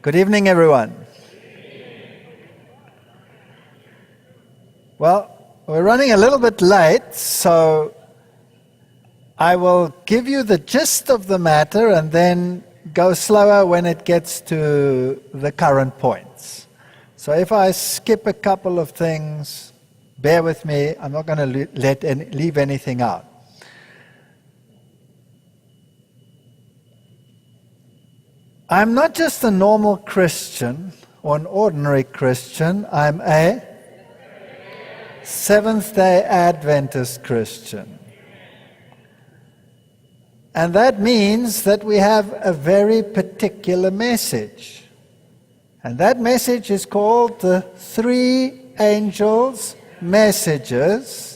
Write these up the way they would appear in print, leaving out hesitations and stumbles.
Good evening, everyone. Well, we're running a little bit late, so I will give you the gist of the matter and then go slower when it gets to the current points. So if I skip a couple of things, bear with me. I'm not going to leave anything out. I'm not just a normal Christian or an ordinary Christian. I'm a Seventh-day Adventist Christian. And that means that we have a very particular message. And that message is called the Three Angels' Messages.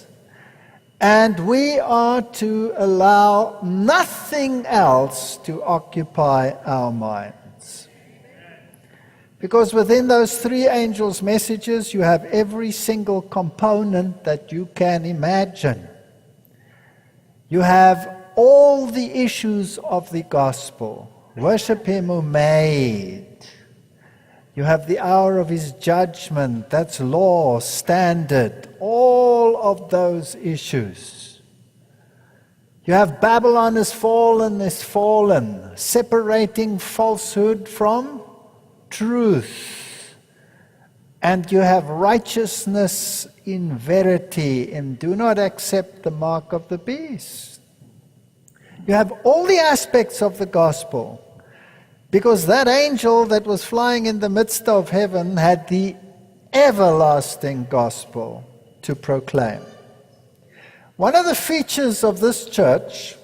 And we are to allow nothing else to occupy our minds. Because within those three angels' messages, you have every single component that you can imagine. You have all the issues of the gospel. Worship him who made. You have the hour of his judgment. That's law, standard. All of those issues. You have Babylon is fallen, separating falsehood from truth. And you have righteousness in verity, and do not accept the mark of the beast. You have all the aspects of the gospel. Because that angel that was flying in the midst of heaven had the everlasting gospel to proclaim. One of the features of this church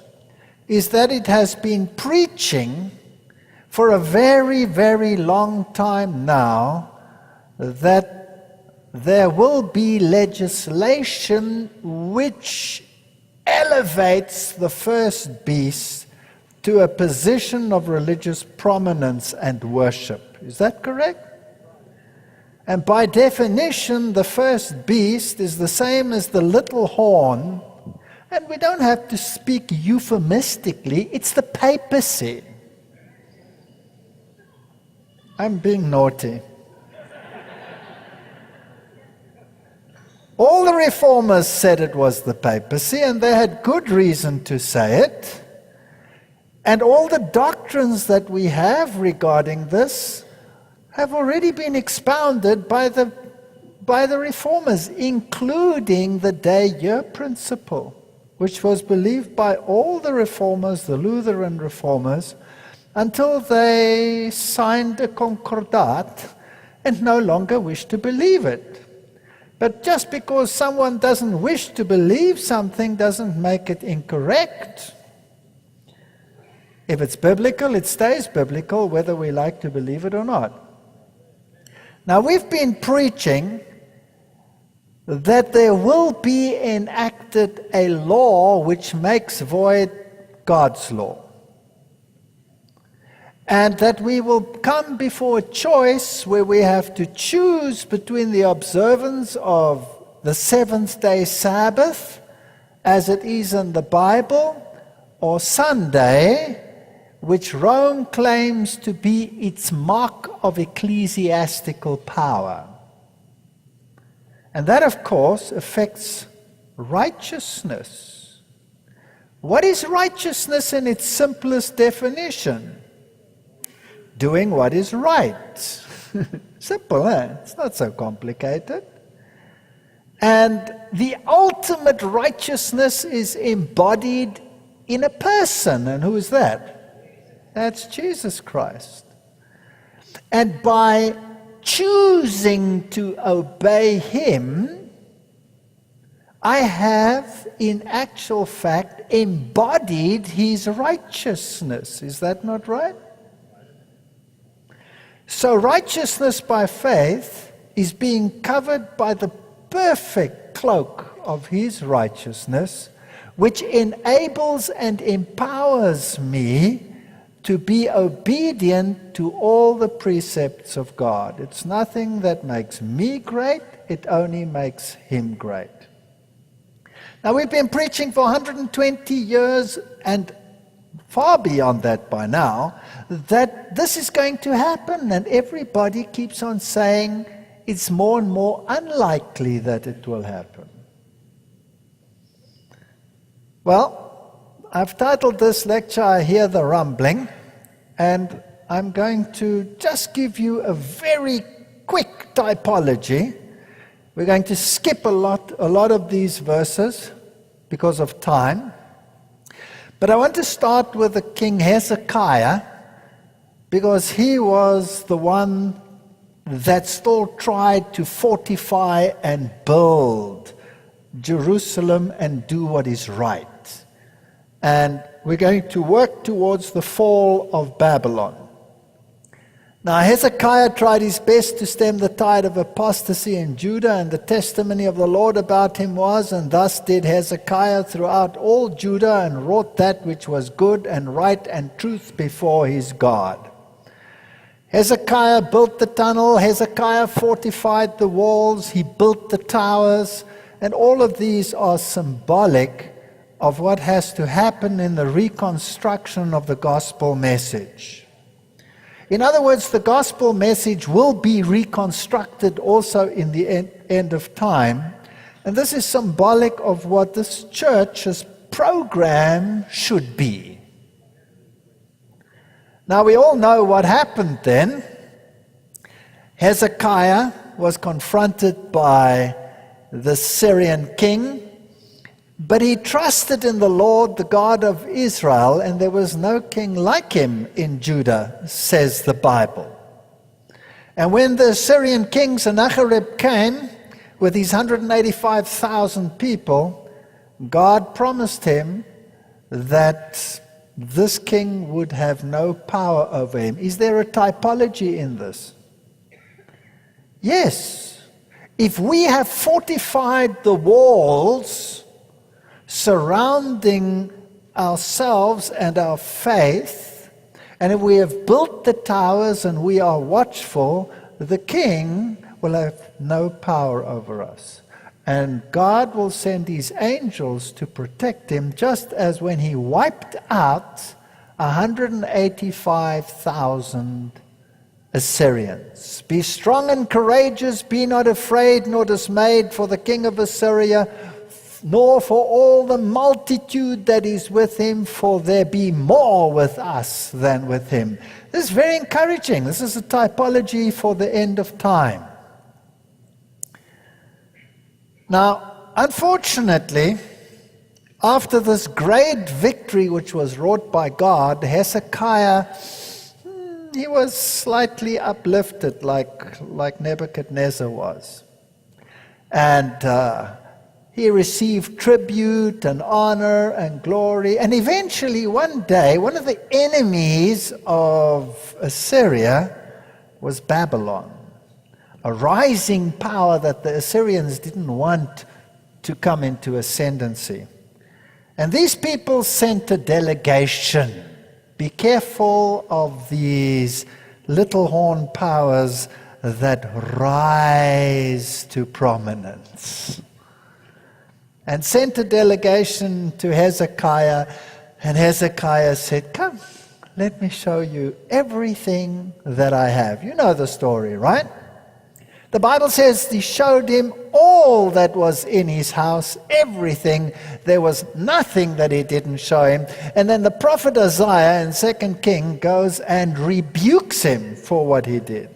is that it has been preaching for a very, very long time now that there will be legislation which elevates the first beast to a position of religious prominence and worship. Is that correct? And by definition, the first beast is the same as the little horn, and we don't have to speak euphemistically, it's the papacy. I'm being naughty. All the reformers said it was the papacy, and they had good reason to say it. And all the doctrines that we have regarding this have already been expounded by the reformers, including the day-year principle, which was believed by all the reformers, the Lutheran reformers, until they signed a concordat and no longer wished to believe it. But just because someone doesn't wish to believe something doesn't make it incorrect. If it's biblical, it stays biblical, whether we like to believe it or not. Now, we've been preaching that there will be enacted a law which makes void God's law. And that we will come before a choice where we have to choose between the observance of the seventh-day Sabbath, as it is in the Bible, or Sunday, which Rome claims to be its mark of ecclesiastical power. And that, of course, affects righteousness. What is righteousness in its simplest definition? Doing what is right. Simple, eh? It's not so complicated. And the ultimate righteousness is embodied in a person. And who is that? That's Jesus Christ. And by choosing to obey him, I have, in actual fact, embodied his righteousness. Is that not right? So righteousness by faith is being covered by the perfect cloak of his righteousness, which enables and empowers me to be obedient to all the precepts of God. It's nothing that makes me great, it only makes him great. Now, we've been preaching for 120 years, and far beyond that by now, that this is going to happen, and everybody keeps on saying it's more and more unlikely that it will happen. Well, I've titled this lecture, I Hear the Rumbling, and I'm going to just give you a very quick typology. We're going to skip a lot of these verses because of time. But I want to start with the King Hezekiah, because he was the one that still tried to fortify and build Jerusalem and do what is right. And we're going to work towards the fall of Babylon. Now, Hezekiah tried his best to stem the tide of apostasy in Judah, and the testimony of the Lord about him was, and thus did Hezekiah throughout all Judah, and wrought that which was good and right and truth before his God. Hezekiah built the tunnel, Hezekiah fortified the walls, he built the towers, and all of these are symbolic of what has to happen in the reconstruction of the gospel message. In other words, the gospel message will be reconstructed also in the end of time. And this is symbolic of what this church's program should be. Now, we all know what happened then. Hezekiah was confronted by the Syrian king, but he trusted in the Lord, the God of Israel, and there was no king like him in Judah, says the Bible. And when the Syrian king Sennacherib came with his 185,000 people, God promised him that this king would have no power over him. Is there a typology in this? Yes. If we have fortified the walls surrounding ourselves and our faith, and if we have built the towers and we are watchful, the king will have no power over us. And God will send his angels to protect him, just as when he wiped out 185,000 Assyrians. Be strong and courageous, be not afraid nor dismayed for the king of Assyria, nor for all the multitude that is with him, for there be more with us than with him. This is very encouraging. This is a typology for the end of time. Now, unfortunately, after this great victory which was wrought by God, Hezekiah, he was slightly uplifted like Nebuchadnezzar was. And he received tribute and honor and glory. And eventually, one day, one of the enemies of Assyria was Babylon, a rising power that the Assyrians didn't want to come into ascendancy. And these people sent a delegation. Be careful of these little horn powers that rise to prominence. And sent a delegation to Hezekiah, and Hezekiah said, "Come, let me show you everything that I have." You know the story, right? The Bible says he showed him all that was in his house, everything. There was nothing that he didn't show him. And then the prophet Isaiah in 2 Kings goes and rebukes him for what he did.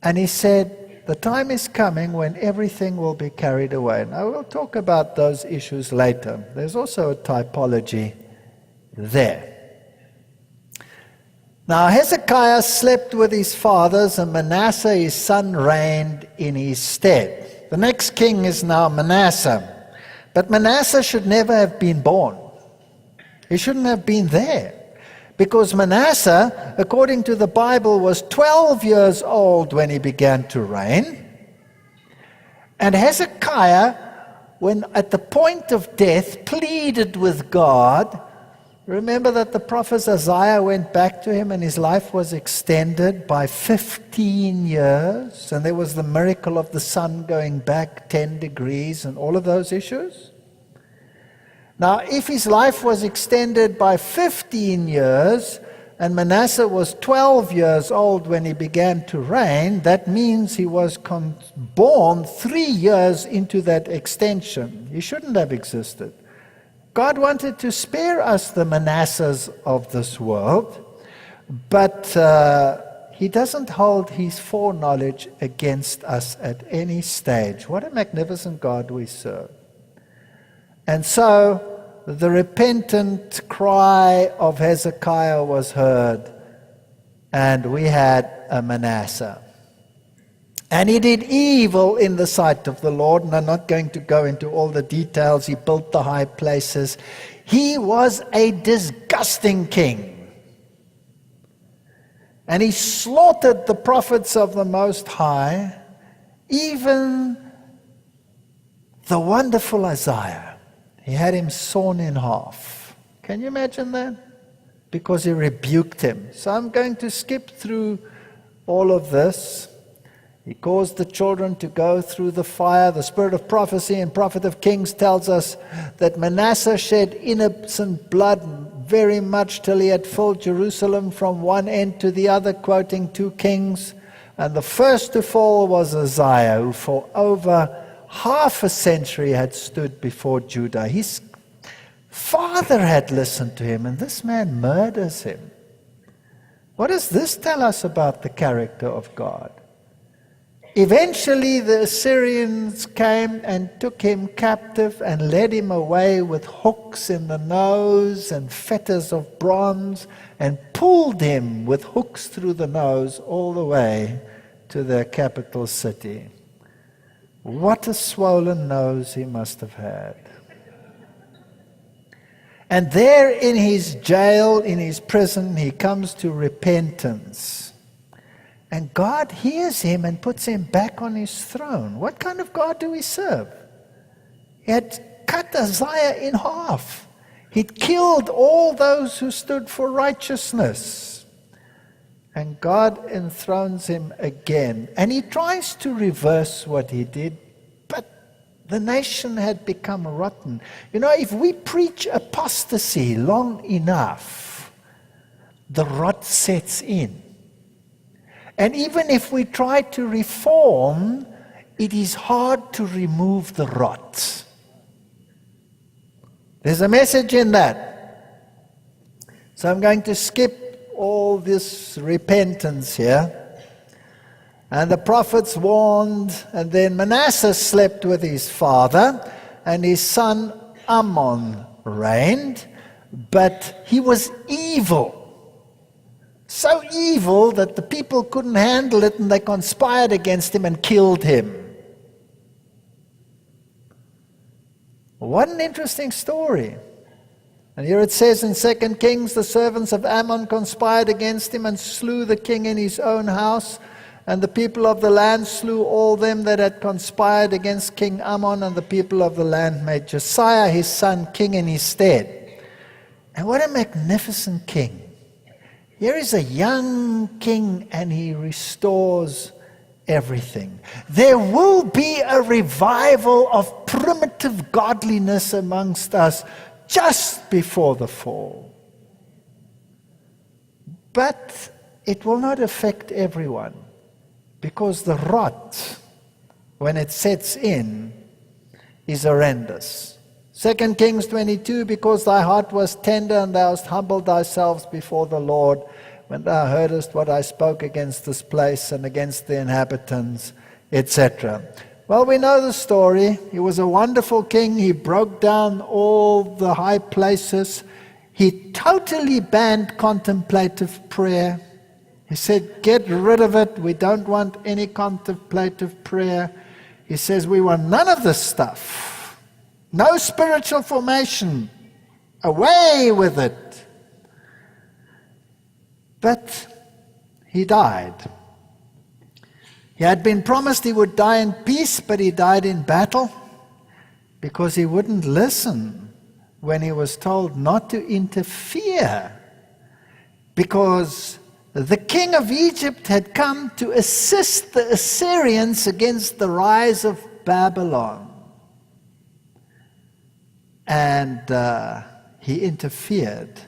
And he said, the time is coming when everything will be carried away. Now we'll talk about those issues later. There's also a typology there. Now Hezekiah slept with his fathers, and Manasseh his son reigned in his stead. The next king is now Manasseh. But Manasseh should never have been born. He shouldn't have been there. Because Manasseh, according to the Bible, was 12 years old when he began to reign. And Hezekiah, when at the point of death, pleaded with God Remember that the prophet Isaiah went back to him and his life was extended by 15 years, and there was the miracle of the sun going back 10 degrees and all of those issues. Now, if his life was extended by 15 years, and Manasseh was 12 years old when he began to reign, that means he was born 3 years into that extension. He shouldn't have existed. God wanted to spare us the Manassehs of this world, but he doesn't hold his foreknowledge against us at any stage. What a magnificent God we serve. And so the repentant cry of Hezekiah was heard, and we had a Manasseh. And he did evil in the sight of the Lord, and I'm not going to go into all the details. He built the high places. He was a disgusting king. And he slaughtered the prophets of the Most High, even the wonderful Isaiah. He had him sawn in half. Can you imagine that? Because he rebuked him. So I'm going to skip through all of this. He caused the children to go through the fire. The spirit of prophecy and prophet of kings tells us that Manasseh shed innocent blood very much till he had filled Jerusalem from one end to the other, quoting 2 Kings. And the first to fall was Uzziah, who for over half a century had stood before Judah. His father had listened to him, and this man murders him. What does this tell us about the character of God? Eventually the Assyrians came and took him captive and led him away with hooks in the nose and fetters of bronze, and pulled him with hooks through the nose all the way to their capital city. What a swollen nose he must have had. And there in his jail, in his prison, he comes to repentance. And God hears him and puts him back on his throne. What kind of God do we serve? He had cut Uzziah in half. He'd killed all those who stood for righteousness. And God enthrones him again. And he tries to reverse what he did, but the nation had become rotten. You know, if we preach apostasy long enough, the rot sets in. And even if we try to reform, it is hard to remove the rot. There's a message in that. So I'm going to skip all this repentance here. And the prophets warned, and then Manasseh slept with his father, and his son Ammon reigned, but he was evil. So evil that the people couldn't handle it, and they conspired against him and killed him. What an interesting story. And here it says in 2 Kings, the servants of Ammon conspired against him and slew the king in his own house. And the people of the land slew all them that had conspired against King Ammon, and the people of the land made Josiah his son king in his stead. And what a magnificent king. Here is a young king, and he restores everything. There will be a revival of primitive godliness amongst us just before the fall. But it will not affect everyone, because the rot, when it sets in, is horrendous. 2 Kings 22, because thy heart was tender, and thou hast humbled thyself before the Lord, when thou heardest what I spoke against this place and against the inhabitants, etc. Well, we know the story. He was a wonderful king. He broke down all the high places. He totally banned contemplative prayer. He said, get rid of it. We don't want any contemplative prayer. He says, we want none of this stuff. No spiritual formation. Away with it. But he died. He had been promised he would die in peace, but he died in battle because he wouldn't listen when he was told not to interfere, because the king of Egypt had come to assist the Assyrians against the rise of Babylon. And he interfered.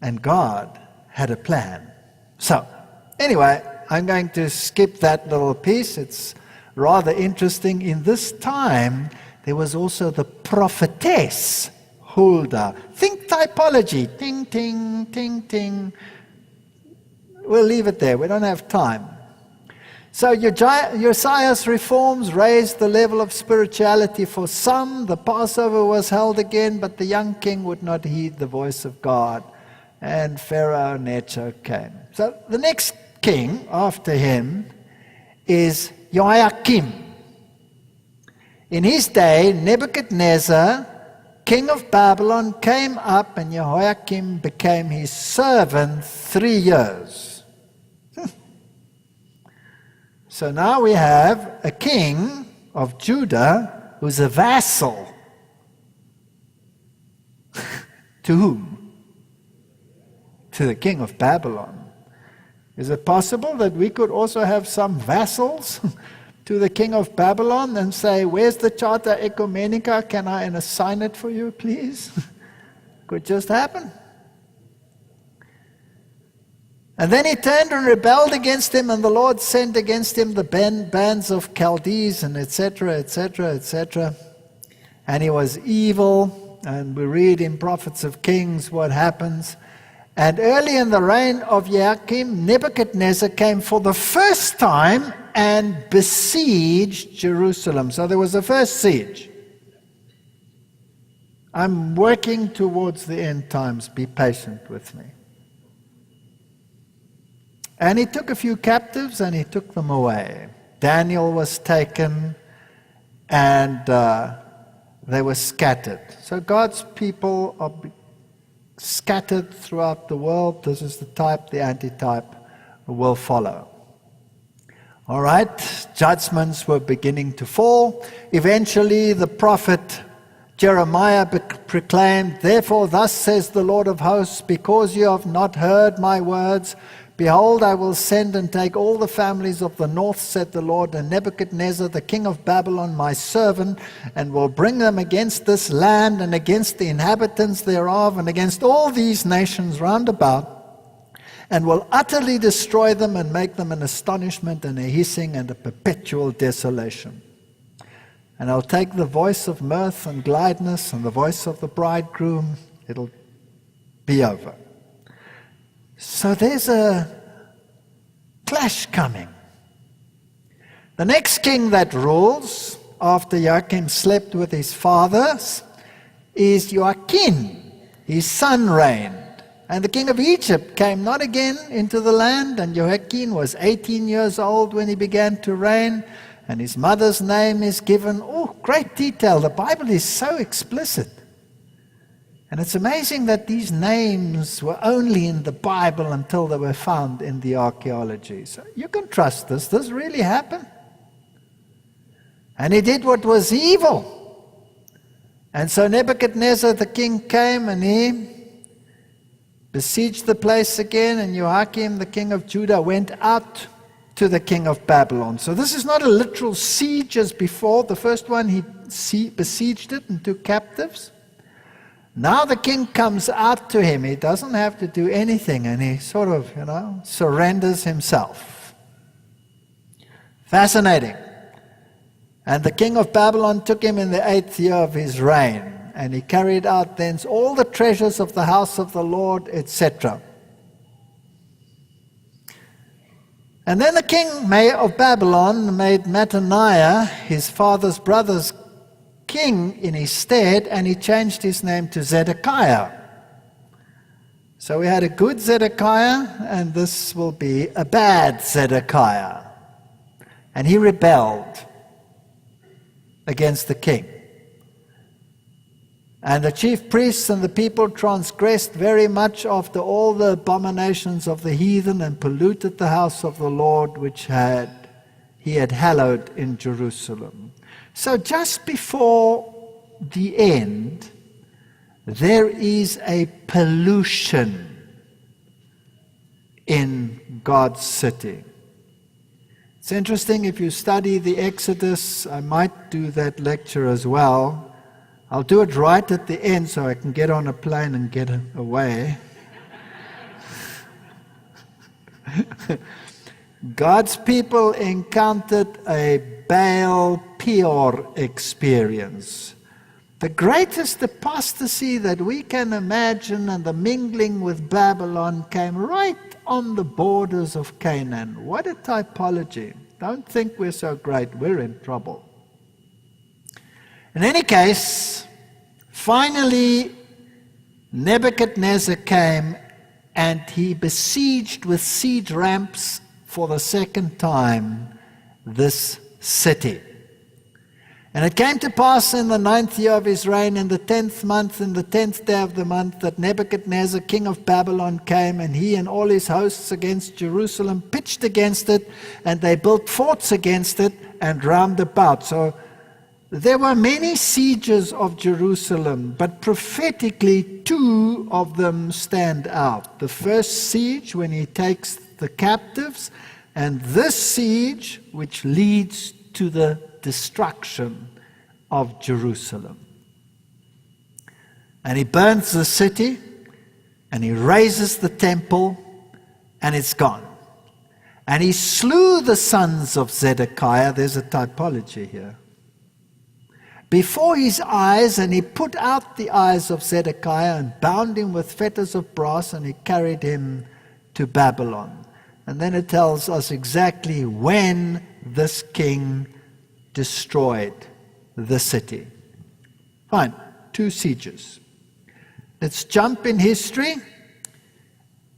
And God had a plan. So, anyway, I'm going to skip that little piece. It's rather interesting. In this time, there was also the prophetess Huldah. Think typology. Ting, ting, ting, ting. We'll leave it there. We don't have time. So Josiah's reforms raised the level of spirituality for some. The Passover was held again, but the young king would not heed the voice of God. And Pharaoh Necho came. So the next king after him is Joachim. In his day, Nebuchadnezzar, king of Babylon, came up, and Jehoiakim became his servant 3 years. So now we have a king of Judah who's a vassal. To whom? To the king of Babylon. Is it possible that we could also have some vassals to the king of Babylon and say, where's the Charta Ecumenica? Can I assign it for you, please? Could just happen. And then he turned and rebelled against him, and the Lord sent against him the bands of Chaldees, and etc., etc., etc. And he was evil, and we read in Prophets of Kings what happens. And early in the reign of Joachim, Nebuchadnezzar came for the first time and besieged Jerusalem. So there was a first siege. I'm working towards the end times. Be patient with me. And he took a few captives and he took them away. Daniel was taken and they were scattered. So God's people are scattered throughout the world. This is the type, the antitype will follow. All right, judgments were beginning to fall. Eventually the prophet Jeremiah proclaimed, therefore thus says the Lord of hosts, because you have not heard my words, behold, I will send and take all the families of the north, said the Lord, and Nebuchadnezzar, the king of Babylon, my servant, and will bring them against this land and against the inhabitants thereof and against all these nations round about, and will utterly destroy them and make them an astonishment and a hissing and a perpetual desolation. And I'll take the voice of mirth and gladness and the voice of the bridegroom. It'll be over. So there's a clash coming. The next king that rules after Joachim slept with his fathers is Joachim. His son reigned. And the king of Egypt came not again into the land, and Joachim was 18 years old when he began to reign, and his mother's name is given. Oh, great detail. The Bible is so explicit. And it's amazing that these names were only in the Bible until they were found in the archaeology. So you can trust this. This really happened. And he did what was evil. And so Nebuchadnezzar the king came and he besieged the place again, and Joachim the king of Judah went out to the king of Babylon. So this is not a literal siege as before. The first one he besieged it and took captives. Now the king comes out to him. He doesn't have to do anything, and he sort of, surrenders himself. Fascinating. And the king of Babylon took him in the 8th year of his reign, and he carried out thence all the treasures of the house of the Lord, etc. And then the king of Babylon made Mattaniah, his father's brother's king, in his stead, and he changed his name to Zedekiah. So we had a good Zedekiah, and this will be a bad Zedekiah. And he rebelled against the king. And the chief priests and the people transgressed very much after all the abominations of the heathen, and polluted the house of the Lord which he had hallowed in Jerusalem. So just before the end, there is a pollution in God's city. It's interesting, if you study the Exodus, I might do that lecture as well. I'll do it right at the end so I can get on a plane and get away. God's people encountered a Baal Peor experience. The greatest apostasy that we can imagine, and the mingling with Babylon came right on the borders of Canaan. What a typology. Don't think we're so great. We're in trouble. In any case, finally, Nebuchadnezzar came and he besieged with siege ramps for the second time this city. And it came to pass in the 9th year of his reign, in the 10th month, in the 10th day of the month, that Nebuchadnezzar, king of Babylon, came, and he and all his hosts against Jerusalem, pitched against it, and they built forts against it and round about. So there were many sieges of Jerusalem, but prophetically 2 of them stand out. The first siege, when he takes the captives, and this siege, which leads to the destruction of Jerusalem. And he burns the city, and he razes the temple, and it's gone. And he slew the sons of Zedekiah. There's a typology here. Before his eyes, and he put out the eyes of Zedekiah and bound him with fetters of brass, and he carried him to Babylon. And then it tells us exactly when this king destroyed the city. Fine, 2 sieges. Let's jump in history,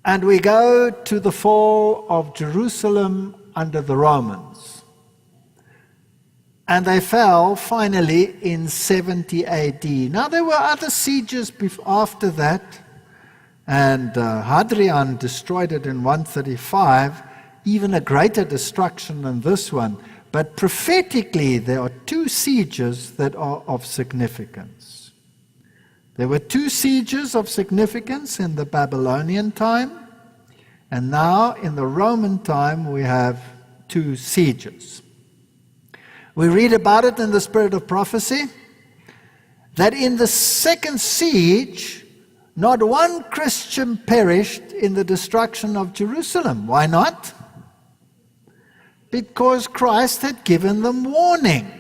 and we go to the fall of Jerusalem under the Romans. And they fell finally in 70 AD. Now there were other sieges after that, and Hadrian destroyed it in 135, even a greater destruction than this one. But prophetically, there are 2 sieges that are of significance. There were 2 sieges of significance in the Babylonian time, and now in the Roman time we have 2 sieges. We read about it in the Spirit of Prophecy, that in the second siege, not one Christian perished in the destruction of Jerusalem. Why not? Because Christ had given them warning.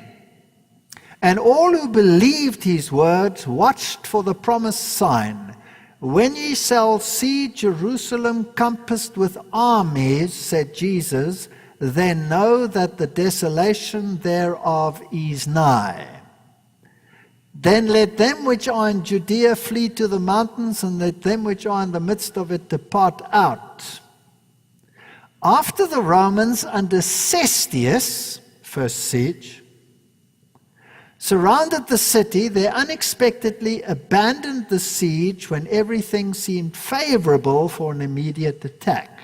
And all who believed his words watched for the promised sign. When ye shall see Jerusalem compassed with armies, said Jesus, then know that the desolation thereof is nigh. Then let them which are in Judea flee to the mountains, and let them which are in the midst of it depart out. After the Romans under Cestius, first siege, surrounded the city, they unexpectedly abandoned the siege when everything seemed favorable for an immediate attack.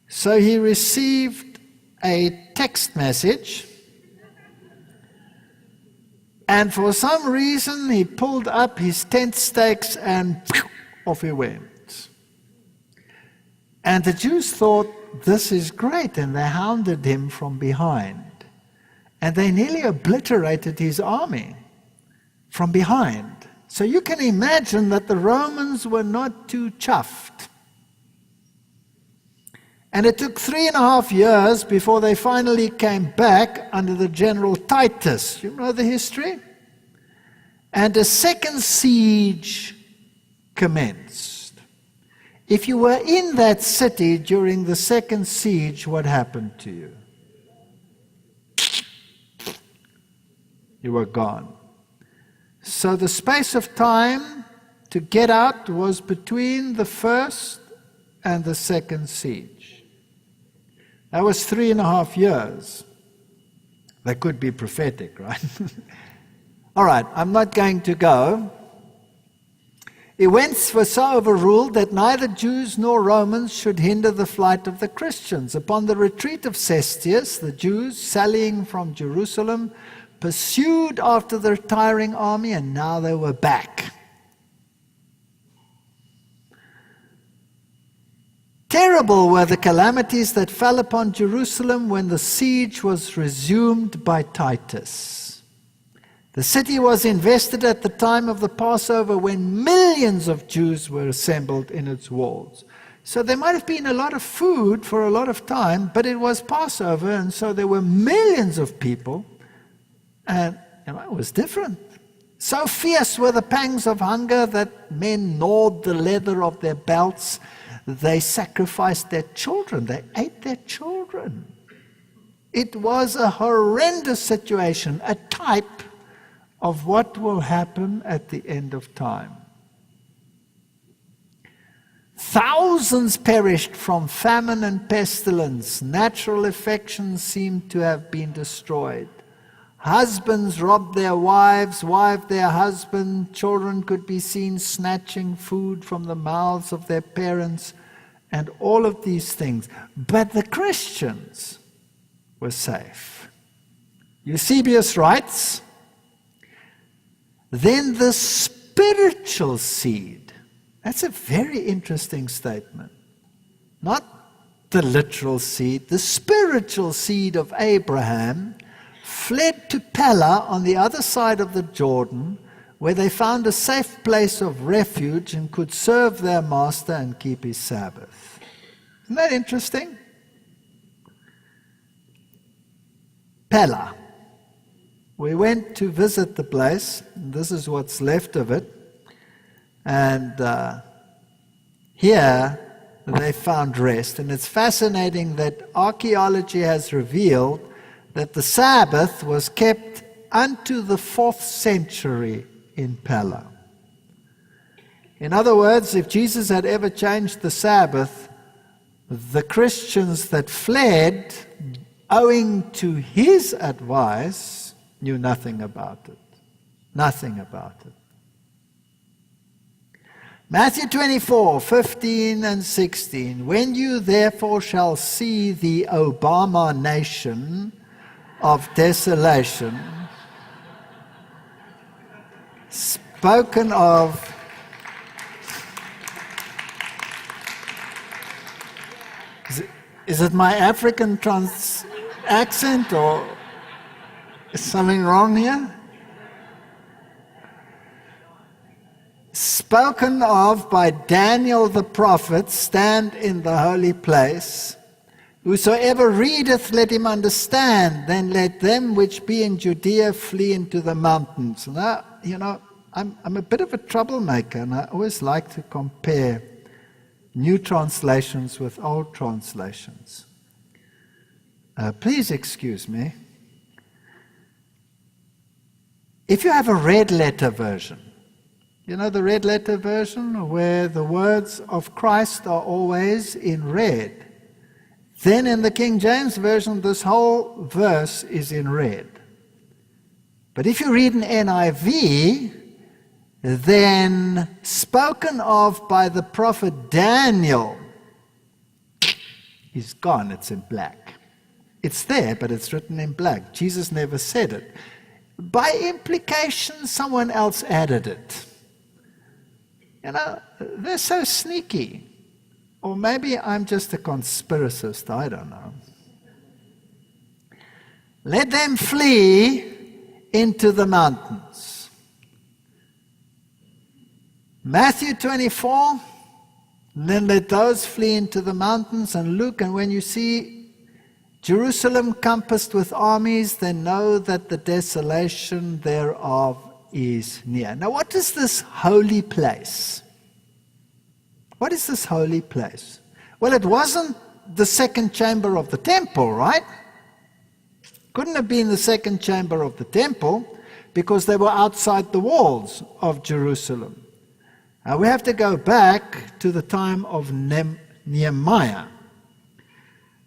So he received a text message, and for some reason he pulled up his tent stakes and off he went. And the Jews thought, this is great, and they hounded him from behind. And they nearly obliterated his army from behind. So you can imagine that the Romans were not too chuffed. And it took 3.5 years before they finally came back under the General Titus. You know the history? And a second siege commenced. If you were in that city during the second siege, what happened to you? You were gone. So the space of time to get out was between the first and the second siege. That was 3.5 years. That could be prophetic, right? All right, I'm not going to go. Events were so overruled that neither Jews nor Romans should hinder the flight of the Christians. Upon the retreat of Cestius, the Jews, sallying from Jerusalem, pursued after the retiring army, and now they were back. Terrible were the calamities that fell upon Jerusalem when the siege was resumed by Titus. The city was invested at the time of the Passover, when millions of Jews were assembled in its walls. So there might have been a lot of food for a lot of time, but it was Passover, and so there were millions of people, and it was different. So fierce were the pangs of hunger that men gnawed the leather of their belts. They sacrificed their children. They ate their children. It was a horrendous situation, a type of what will happen at the end of time. Thousands perished from famine and pestilence. Natural affections seemed to have been destroyed. Husbands robbed their wives, wives their husbands. Children could be seen snatching food from the mouths of their parents, and all of these things. But the Christians were safe. Eusebius writes, then the spiritual seed, that's a very interesting statement. Not the literal seed, the spiritual seed of Abraham fled to Pella on the other side of the Jordan, where they found a safe place of refuge and could serve their master and keep his Sabbath. Isn't that interesting? Pella. We went to visit the place, and this is what's left of it. And here they found rest. And it's fascinating that archaeology has revealed that the Sabbath was kept unto the 4th century in Pella. In other words, if Jesus had ever changed the Sabbath, the Christians that fled, owing to his advice, knew nothing about it. Nothing about it. Matthew 24:15 and 16. When you therefore shall see the abomination of desolation spoken of, is it my African accent, or is something wrong here? Spoken of by Daniel the prophet, stand in the holy place. Whosoever readeth, let him understand. Then let them which be in Judea flee into the mountains. Now, I'm a bit of a troublemaker, and I always like to compare new translations with old translations. Please excuse me. If you have a red letter version, you know the red letter version where the words of Christ are always in red. Then in the King James Version, this whole verse is in red. But if you read an NIV, then spoken of by the prophet Daniel is gone, it's in black. It's there, but it's written in black. Jesus never said it. By implication, someone else added it. They're so sneaky. Or maybe I'm just a conspiracist, I don't know. Let them flee into the mountains. Matthew 24, then let those flee into the mountains. And Luke, and when you see Jerusalem compassed with armies, then know that the desolation thereof is near. Now, what is this holy place? What is this holy place? Well, it wasn't the second chamber of the temple, right? Couldn't have been the second chamber of the temple because they were outside the walls of Jerusalem. Now, we have to go back to the time of Nehemiah.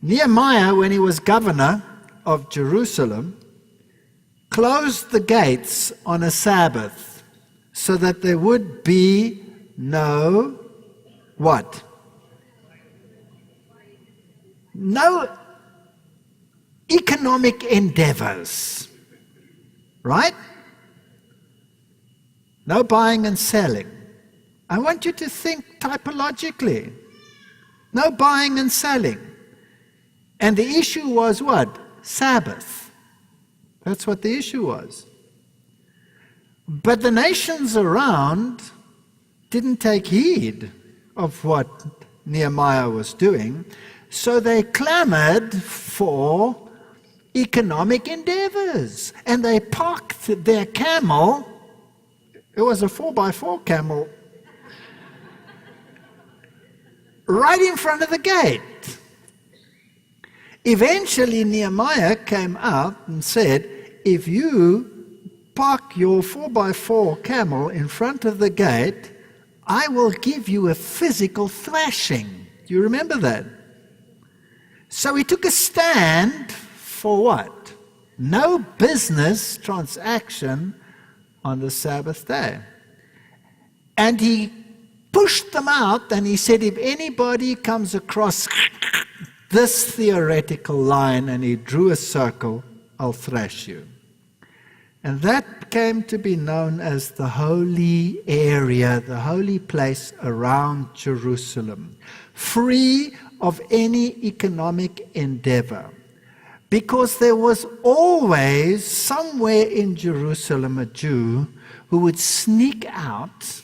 Nehemiah, when he was governor of Jerusalem, closed the gates on a Sabbath so that there would be no what? No economic endeavors. Right? No buying and selling. I want you to think typologically. No buying and selling. And the issue was what? Sabbath. That's what the issue was. But the nations around didn't take heed of what Nehemiah was doing, so they clamored for economic endeavors. And they parked their camel, it was a 4x4 camel, right in front of the gate. Eventually Nehemiah came out and said, if you park your 4x4 camel in front of the gate, I will give you a physical thrashing. Do you remember that? So he took a stand for what? No business transaction on the Sabbath day. And he pushed them out and he said, if anybody comes across this theoretical line, and he drew a circle, I'll thrash you. And that came to be known as the holy area, the holy place around Jerusalem, free of any economic endeavor. Because there was always somewhere in Jerusalem a Jew who would sneak out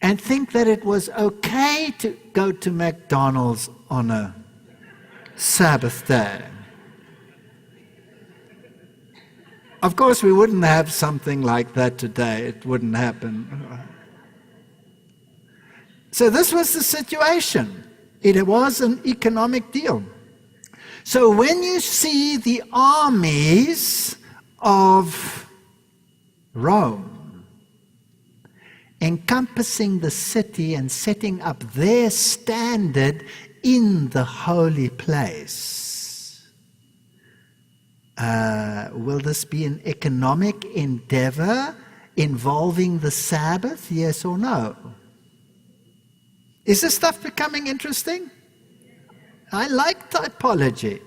and think that it was okay to go to McDonald's on a Sabbath day. Of course, we wouldn't have something like that today. It wouldn't happen. So this was the situation. It was an economic deal. So when you see the armies of Rome encompassing the city and setting up their standard in the holy place, will this be an economic endeavor involving the Sabbath, yes or no? Is this stuff becoming interesting? I like typology.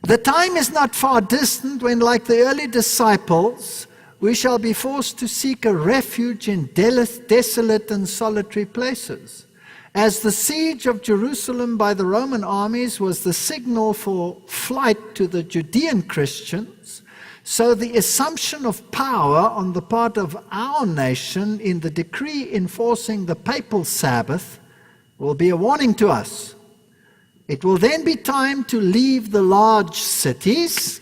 The time is not far distant when, like the early disciples, we shall be forced to seek a refuge in desolate and solitary places. As the siege of Jerusalem by the Roman armies was the signal for flight to the Judean Christians, so the assumption of power on the part of our nation in the decree enforcing the papal Sabbath will be a warning to us. It will then be time to leave the large cities,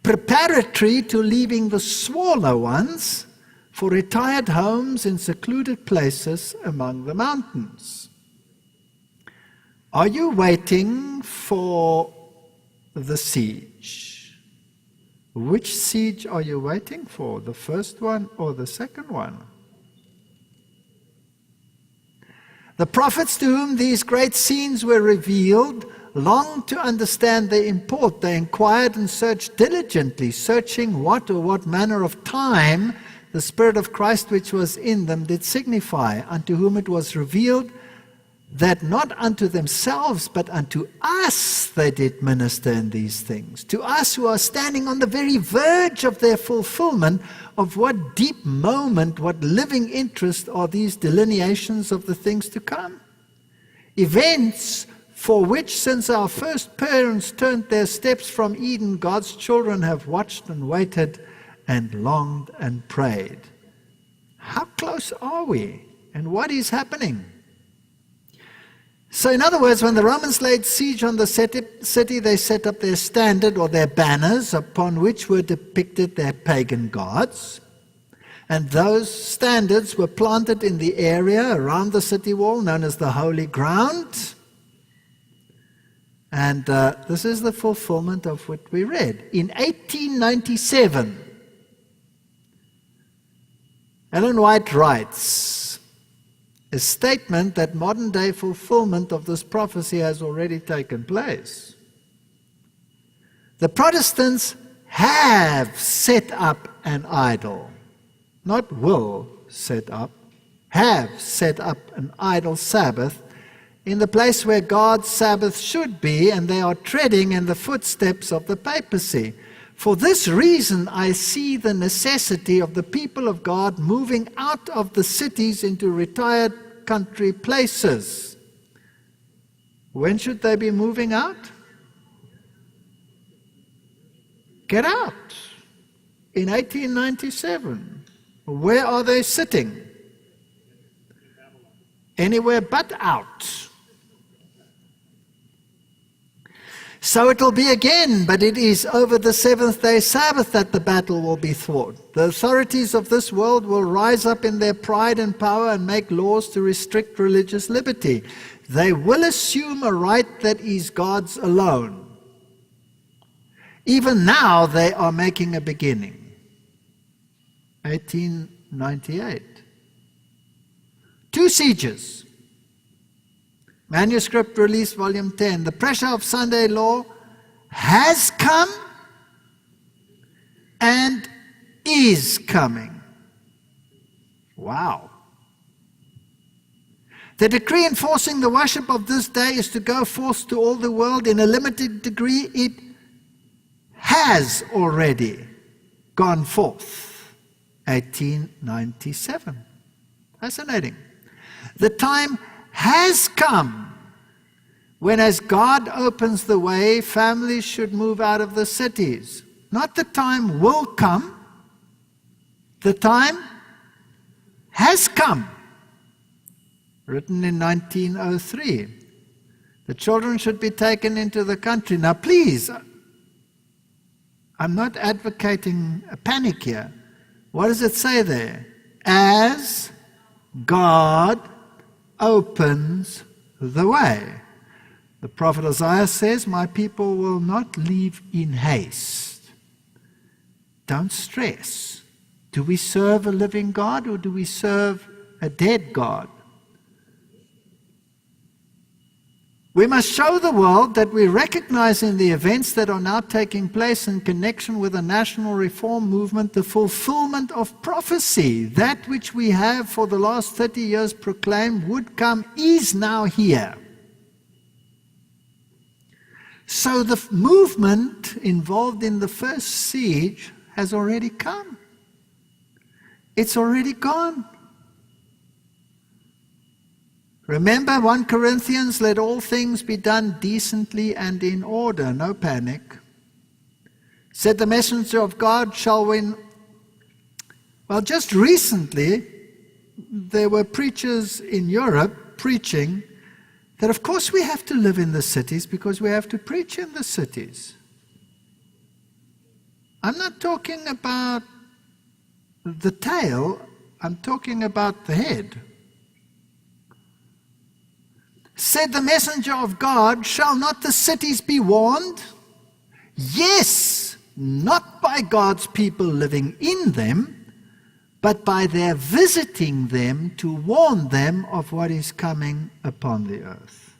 preparatory to leaving the smaller ones for retired homes in secluded places among the mountains. Are you waiting for the siege? Which siege are you waiting for? The first one or the second one? The prophets to whom these great scenes were revealed longed to understand their import. They inquired and searched diligently, searching what or what manner of time the Spirit of Christ which was in them did signify, unto whom it was revealed that not unto themselves but unto us they did minister in these things. To us who are standing on the very verge of their fulfillment, of what deep moment, what living interest are these delineations of the things to come? Events for which, since our first parents turned their steps from Eden, God's children have watched and waited and longed and prayed. How close are we? And what is happening? So in other words, when the Romans laid siege on the city, they set up their standard or their banners upon which were depicted their pagan gods. And those standards were planted in the area around the city wall known as the Holy Ground. And this is the fulfillment of what we read. In 1897, Ellen White writes a statement that modern-day fulfillment of this prophecy has already taken place. The Protestants have set up an idol, not will set up, have set up an idol Sabbath in the place where God's Sabbath should be, and they are treading in the footsteps of the papacy. For this reason, I see the necessity of the people of God moving out of the cities into retired country places. When should they be moving out? Get out. In 1897. Where are they sitting? Anywhere but out. So it will be again, but it is over the seventh-day Sabbath that the battle will be fought. The authorities of this world will rise up in their pride and power and make laws to restrict religious liberty. They will assume a right that is God's alone. Even now they are making a beginning. 1898. 2 sieges. Manuscript release, volume 10. The pressure of Sunday law has come and is coming. Wow. The decree enforcing the worship of this day is to go forth to all the world. In a limited degree, it has already gone forth. 1897. Fascinating. The time has come when, as God opens the way, families should move out of the cities. Not the time will come. The time has come. Written in 1903. The children should be taken into the country. Now please, I'm not advocating a panic here. What does it say there? As God opens the way. The prophet Isaiah says, my people will not leave in haste. Don't stress. Do we serve a living God or do we serve a dead God? We must show the world that we recognize in the events that are now taking place in connection with the national reform movement the fulfillment of prophecy. That which we have for the last 30 years proclaimed would come is now here. So the movement involved in the first siege has already come. It's already gone. Remember 1 Corinthians, let all things be done decently and in order, no panic. Said the messenger of God shall win. Well, just recently, there were preachers in Europe preaching that of course we have to live in the cities because we have to preach in the cities. I'm not talking about the tail, I'm talking about the head. Said the messenger of God, shall not the cities be warned? Yes, not by God's people living in them, but by their visiting them to warn them of what is coming upon the earth.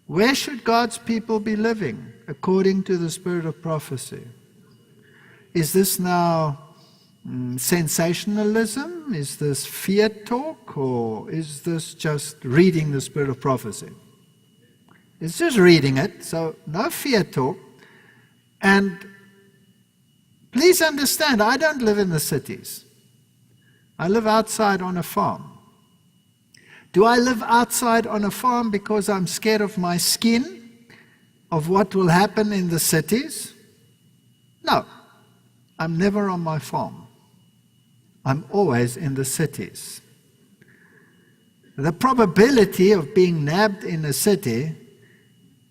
Where should God's people be living according to the spirit of prophecy? Is this now sensationalism? Is this fear talk? Or is this just reading the spirit of prophecy? It's just reading it, so no fear talk. And please understand, I don't live in the cities. I live outside on a farm. Do I live outside on a farm because I'm scared of my skin, of what will happen in the cities? No, I'm never on my farm. I'm always in the cities. The probability of being nabbed in a city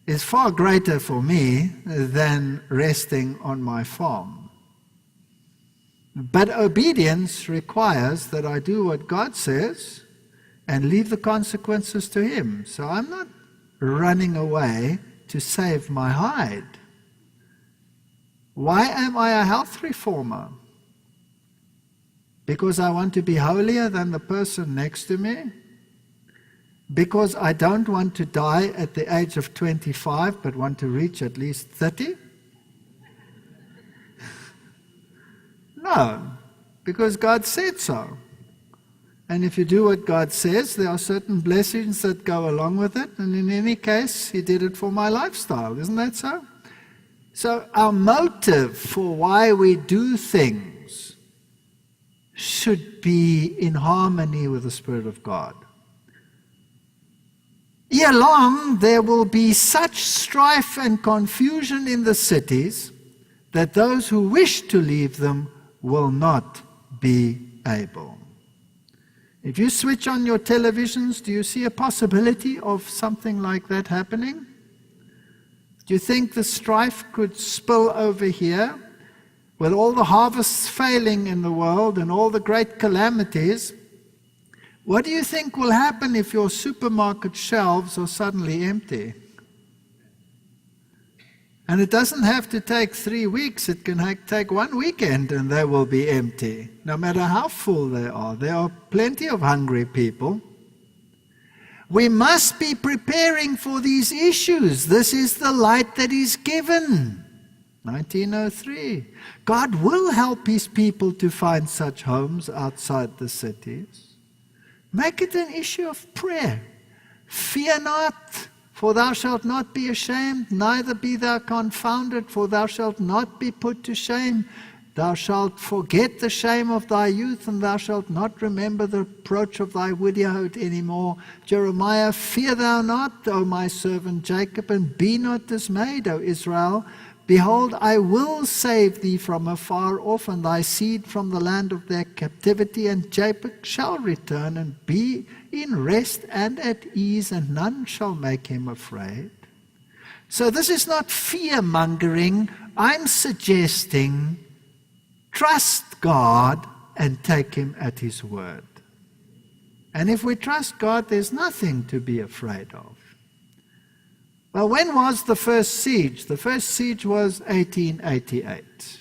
is far greater for me than resting on my farm. But obedience requires that I do what God says and leave the consequences to Him. So I'm not running away to save my hide. Why am I a health reformer? Because I want to be holier than the person next to me? Because I don't want to die at the age of 25 but want to reach at least 30? No, because God said so. And if you do what God says, there are certain blessings that go along with it. And in any case, He did it for my lifestyle. Isn't that so? So our motive for why we do things should be in harmony with the Spirit of God. Ere long, there will be such strife and confusion in the cities that those who wish to leave them will not be able. If you switch on your televisions, do you see a possibility of something like that happening? Do you think the strife could spill over here? With all the harvests failing in the world and all the great calamities, what do you think will happen if your supermarket shelves are suddenly empty? And it doesn't have to take 3 weeks, it can take 1 weekend and they will be empty, no matter how full they are. There are plenty of hungry people. We must be preparing for these issues. This is the light that is given. 1903. God will help his people to find such homes outside the cities. Make it an issue of prayer. Fear not, for thou shalt not be ashamed, neither be thou confounded, for thou shalt not be put to shame. Thou shalt forget the shame of thy youth, and thou shalt not remember the reproach of thy widowhood any more. Jeremiah, fear thou not, O my servant Jacob, and be not dismayed, O Israel. Behold, I will save thee from afar off, and thy seed from the land of their captivity, and Jacob shall return and be in rest and at ease, and none shall make him afraid. So this is not fear-mongering. I'm suggesting trust God and take him at his word. And if we trust God, there's nothing to be afraid of. Well, when was the first siege? The first siege was 1888.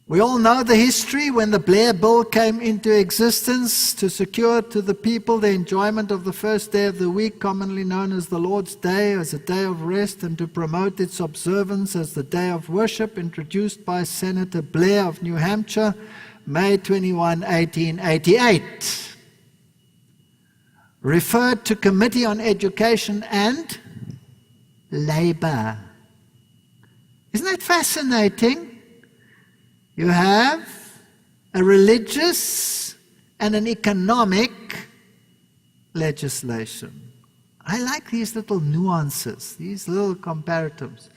We all know the history when the Blair Bill came into existence to secure to the people the enjoyment of the first day of the week, commonly known as the Lord's Day, as a day of rest, and to promote its observance as the day of worship, introduced by Senator Blair of New Hampshire, May 21, 1888. Referred to Committee on Education and Labor. Isn't that fascinating? You have a religious and an economic legislation. I like these little nuances, these little comparatives.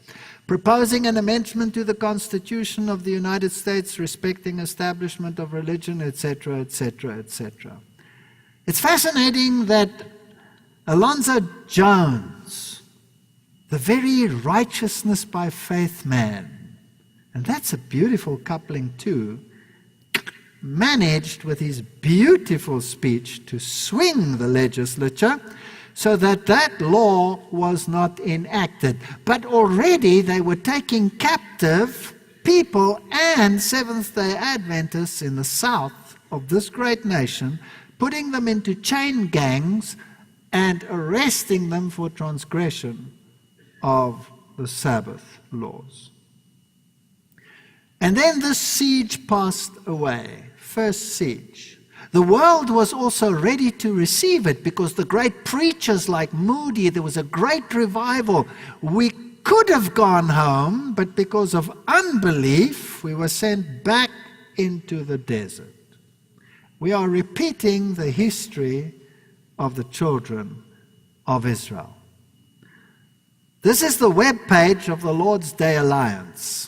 Proposing an amendment to the Constitution of the United States respecting establishment of religion, etc., etc., etc. It's fascinating that Alonzo Jones, the very righteousness by faith man, and that's a beautiful coupling too, managed with his beautiful speech to swing the legislature so that that law was not enacted. But already they were taking captive people and Seventh-day Adventists in the south of this great nation, putting them into chain gangs and arresting them for transgression of the Sabbath laws. And then the siege passed away, first siege. The world was also ready to receive it because the great preachers like Moody, there was a great revival. We could have gone home, but because of unbelief, we were sent back into the desert. We are repeating the history of the children of Israel. This is the web page of the Lord's Day Alliance.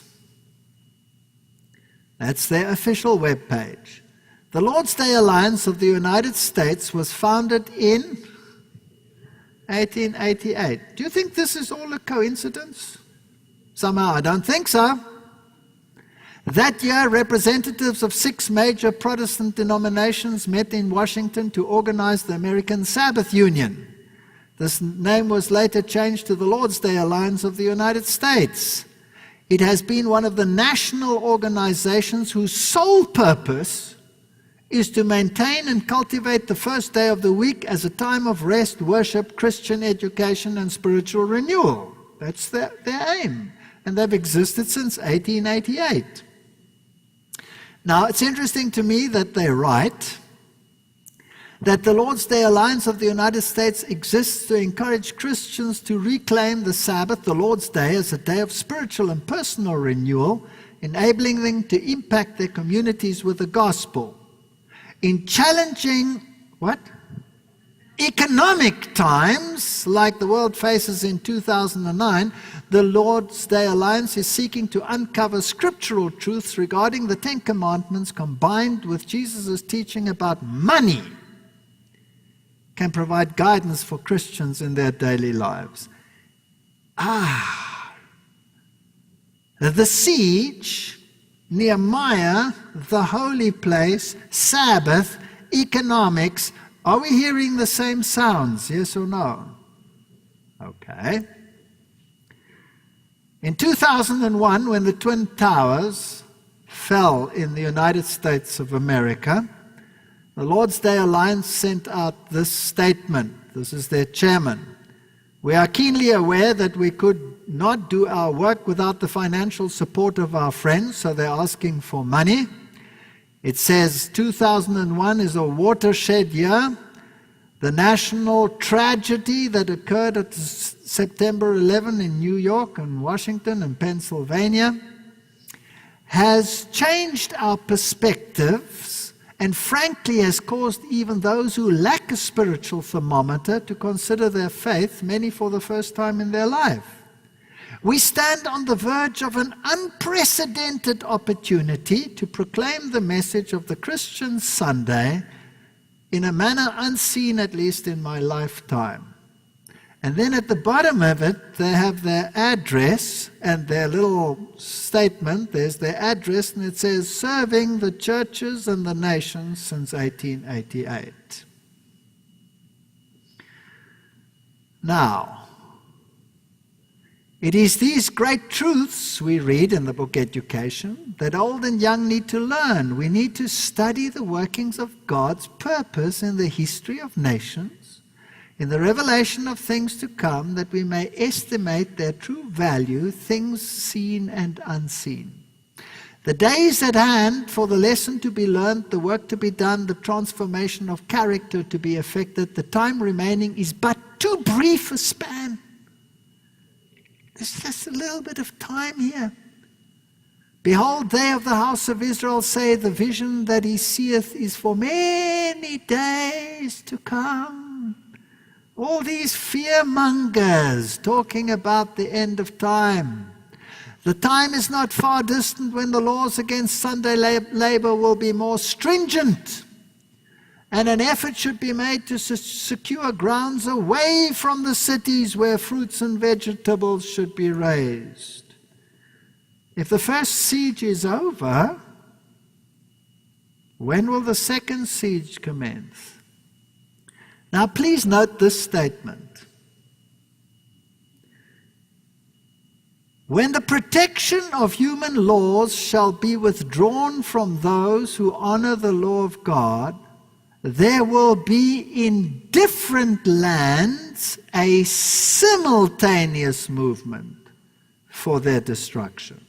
That's their official web page. The Lord's Day Alliance of the United States was founded in 1888. Do you think this is all a coincidence? Somehow, I don't think so. That year, representatives of 6 major Protestant denominations met in Washington to organize the American Sabbath Union. This name was later changed to the Lord's Day Alliance of the United States. It has been one of the national organizations whose sole purpose is to maintain and cultivate the first day of the week as a time of rest, worship, Christian education, and spiritual renewal. That's their aim. And they've existed since 1888. Now, it's interesting to me that they write that the Lord's Day Alliance of the United States exists to encourage Christians to reclaim the Sabbath, the Lord's Day, as a day of spiritual and personal renewal, enabling them to impact their communities with the gospel. In challenging, economic times, like the world faces in 2009, the Lord's Day Alliance is seeking to uncover scriptural truths regarding the Ten Commandments combined with Jesus' teaching about money can provide guidance for Christians in their daily lives. The siege, Nehemiah, the holy place, Sabbath, economics. Are we hearing the same sounds? Yes or no? Okay. In 2001, when the Twin Towers fell in the United States of America, the Lord's Day Alliance sent out this statement. This is their chairman. We are keenly aware that we could not do our work without the financial support of our friends, so they're asking for money. It says 2001 is a watershed year. The national tragedy that occurred at September 11 in New York and Washington and Pennsylvania has changed our perspectives and frankly has caused even those who lack a spiritual thermometer to consider their faith, many for the first time in their life. We stand on the verge of an unprecedented opportunity to proclaim the message of the Christian Sunday in a manner unseen, at least in my lifetime. And then at the bottom of it, they have their address and their little statement. There's their address, and it says, serving the churches and the nations since 1888. Now, it is these great truths we read in the book Education that old and young need to learn. We need to study the workings of God's purpose in the history of nations, in the revelation of things to come, that we may estimate their true value, things seen and unseen. The day is at hand for the lesson to be learned, the work to be done, the transformation of character to be effected. The time remaining is but too brief a span. There's just a little bit of time here. Behold, they of the house of Israel say, the vision that he seeth is for many days to come. All these fear-mongers talking about the end of time. The time is not far distant when the laws against Sunday labor will be more stringent, and an effort should be made to secure grounds away from the cities where fruits and vegetables should be raised. If the first siege is over, when will the second siege commence? Now please note this statement. When the protection of human laws shall be withdrawn from those who honor the law of God, there will be in different lands a simultaneous movement for their destruction.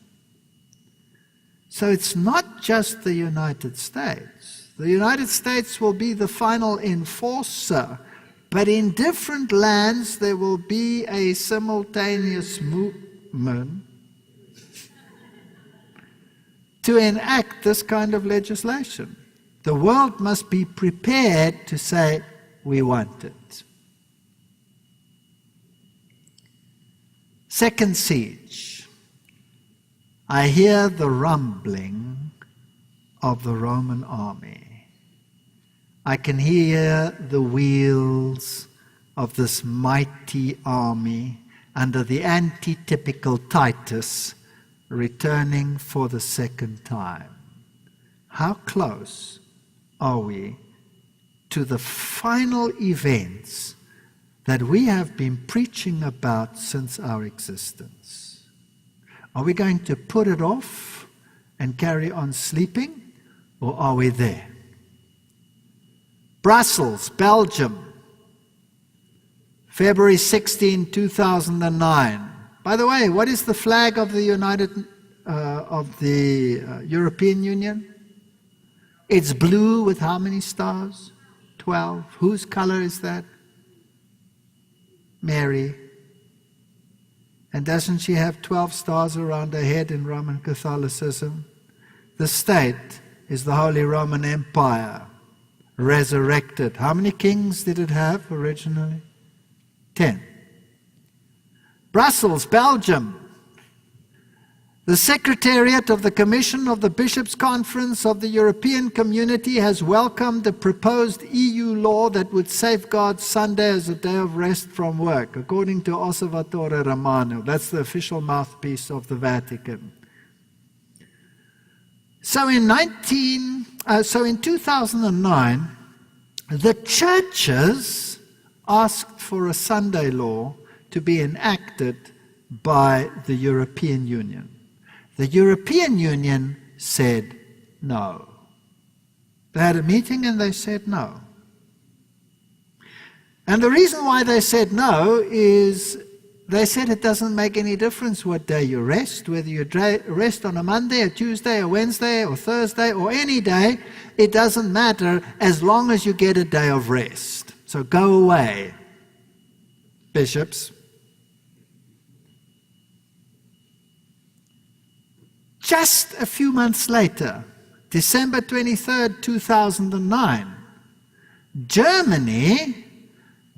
So it's not just the United States. The United States will be the final enforcer, but in different lands there will be a simultaneous movement to enact this kind of legislation. The world must be prepared to say, we want it. Second siege. I hear the rumbling of the Roman army. I can hear the wheels of this mighty army under the antitypical Titus returning for the second time. How close are we to the final events that we have been preaching about since our existence? Are we going to put it off and carry on sleeping, or are we there? Brussels, Belgium, February 16, 2009. By the way, what is the flag of the European Union? It's blue with how many stars? 12. Whose color is that? Mary. And doesn't she have 12 stars around her head in Roman Catholicism? The state is the Holy Roman Empire, resurrected. How many kings did it have originally? 10. Brussels, Belgium. The Secretariat of the Commission of the Bishops' Conference of the European Community has welcomed the proposed EU law that would safeguard Sunday as a day of rest from work, according to Osservatore Romano. That's the official mouthpiece of the Vatican. So in 2009, the churches asked for a Sunday law to be enacted by the European Union. The European Union said no. They had a meeting and they said no. And the reason why they said no is they said it doesn't make any difference what day you rest, whether you rest on a Monday, a Tuesday, a Wednesday, or Thursday, or any day. It doesn't matter as long as you get a day of rest. So go away, bishops. Just a few months later, December 23rd, 2009, Germany,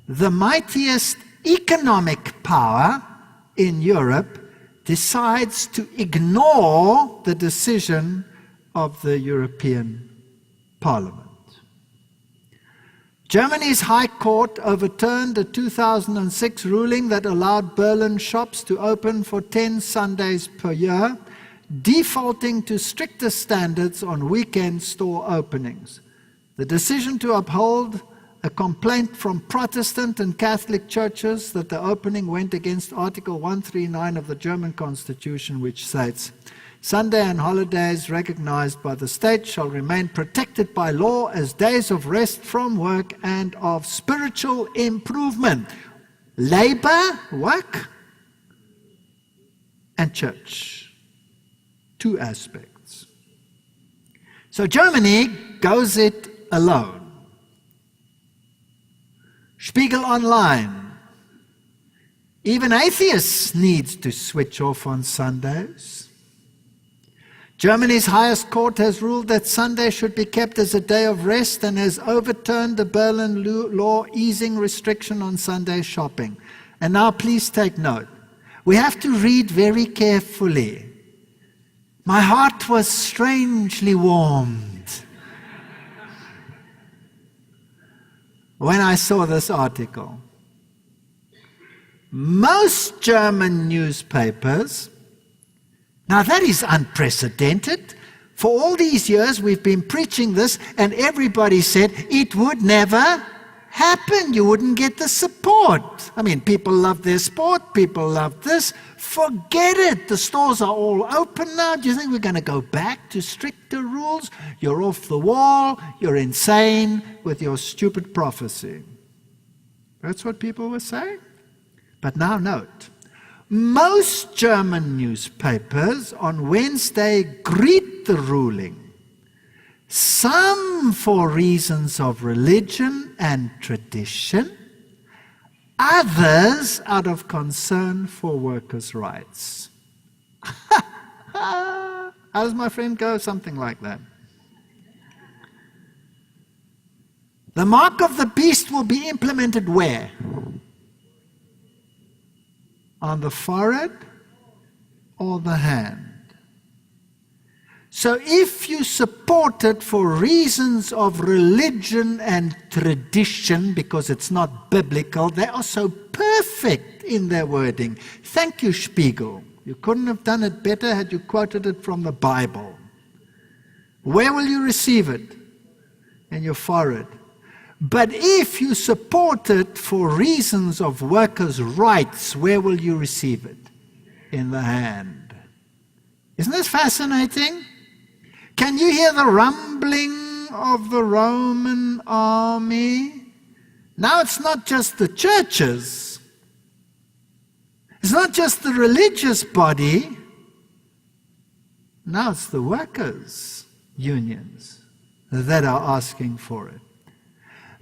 the mightiest economic power in Europe, decides to ignore the decision of the European Parliament. Germany's High Court overturned a 2006 ruling that allowed Berlin shops to open for 10 Sundays per year, defaulting to stricter standards on weekend store openings. The decision to uphold a complaint from Protestant and Catholic churches that the opening went against Article 139 of the German Constitution, which states, Sunday and holidays recognized by the state shall remain protected by law as days of rest from work and of spiritual improvement. Labor, work, and church. Two aspects. So Germany goes it alone. Spiegel Online. Even atheists need to switch off on Sundays. Germany's highest court has ruled that Sunday should be kept as a day of rest and has overturned the Berlin law easing restriction on Sunday shopping. And now please take note. We have to read very carefully. My heart was strangely warmed when I saw this article. Most German newspapers, now that is unprecedented. For all these years we've been preaching this and everybody said it would never happen. You wouldn't get the support. I mean, people love their sport, people love this. Forget it. The stores are all open now. Do you think we're going to go back to stricter rules? You're off the wall. You're insane with your stupid prophecy. That's what people were saying. But now note, most German newspapers on Wednesday greet the ruling. Some for reasons of religion and tradition, others out of concern for workers' rights. How does my friend go? Something like that. The mark of the beast will be implemented where? On the forehead or the hand? So if you support it for reasons of religion and tradition, because it's not biblical, they are so perfect in their wording. Thank you, Spiegel. You couldn't have done it better had you quoted it from the Bible. Where will you receive it? In your forehead. But if you support it for reasons of workers' rights, where will you receive it? In the hand. Isn't this fascinating? Can you hear the rumbling of the Roman army? Now it's not just the churches. It's not just the religious body. Now it's the workers' unions that are asking for it.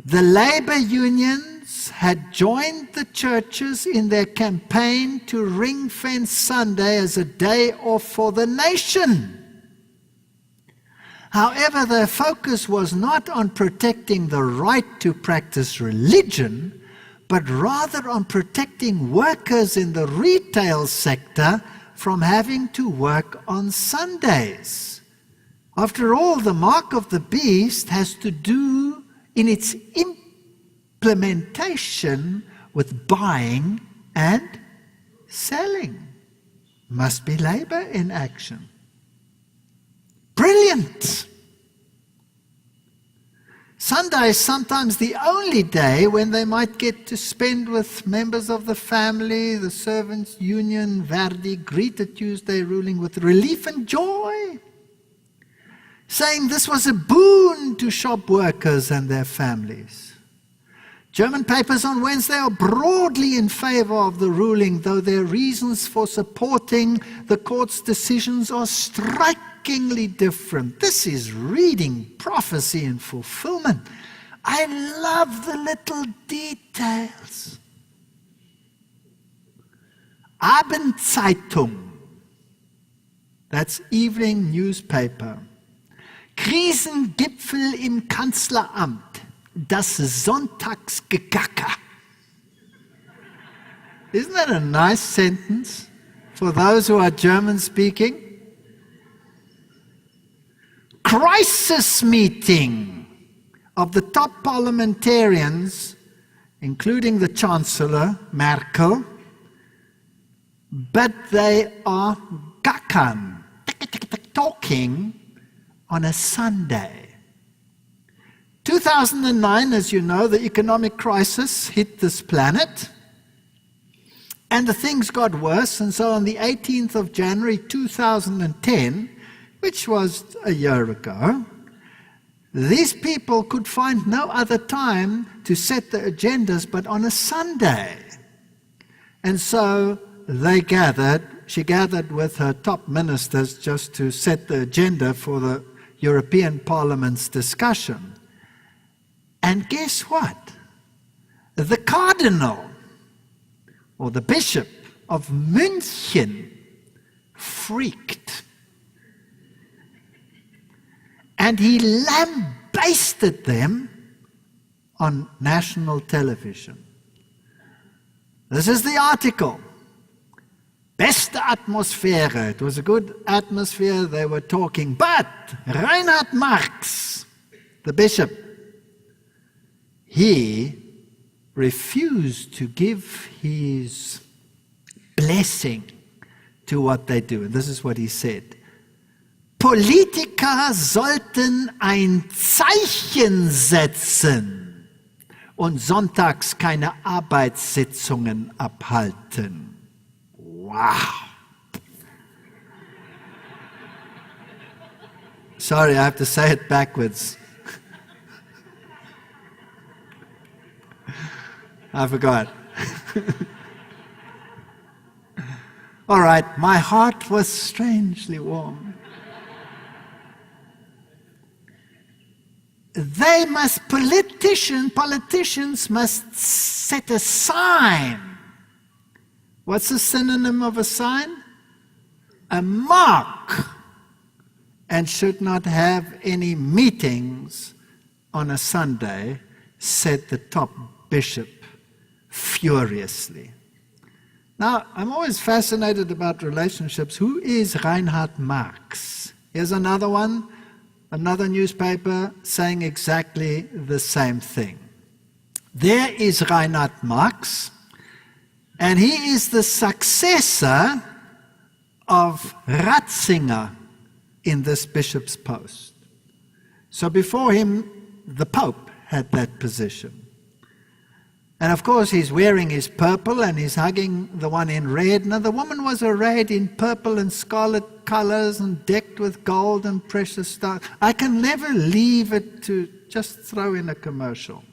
The labor unions had joined the churches in their campaign to ring-fence Sunday as a day off for the nation. However, their focus was not on protecting the right to practice religion, but rather on protecting workers in the retail sector from having to work on Sundays. After all, the mark of the beast has to do in its implementation with buying and selling. Must be labor in action. Brilliant! Sunday is sometimes the only day when they might get to spend with members of the family, the servants' union, Verdi, greet a Tuesday ruling with relief and joy, saying this was a boon to shop workers and their families. German papers on Wednesday are broadly in favor of the ruling, though their reasons for supporting the court's decisions are strikingly different. This is reading prophecy and fulfillment. I love the little details. Abendzeitung, that's evening newspaper. Krisengipfel im Kanzleramt, das Sonntagsgegacker. Isn't that a nice sentence for those who are German speaking? Crisis meeting of the top parliamentarians, including the Chancellor, Merkel, but they are gackern, talking on a Sunday. 2009, as you know, the economic crisis hit this planet, and the things got worse, and so on the 18th of January 2010, which was a year ago, these people could find no other time to set the agendas but on a Sunday. And so she gathered with her top ministers just to set the agenda for the European Parliament's discussion. And guess what? The cardinal, or the bishop of München, freaked. And he lambasted them on national television. This is the article. Beste Atmosphäre. It was a good atmosphere, they were talking. But Reinhard Marx, the bishop, he refused to give his blessing to what they do. And this is what he said. Politiker sollten ein Zeichen setzen und sonntags keine Arbeitssitzungen abhalten. Wow. Sorry, I have to say it backwards. I forgot. All right, my heart was strangely warm. Politicians must set a sign. What's the synonym of a sign? A mark. And should not have any meetings on a Sunday, said the top bishop furiously. Now, I'm always fascinated about relationships. Who is Reinhard Marx? Here's another one, another newspaper saying exactly the same thing. There is Reinhard Marx, and he is the successor of Ratzinger in this bishop's post. So before him, the Pope had that position. And of course, he's wearing his purple and he's hugging the one in red. Now, the woman was arrayed in purple and scarlet colors and decked with gold and precious stones. I can never leave it to just throw in a commercial.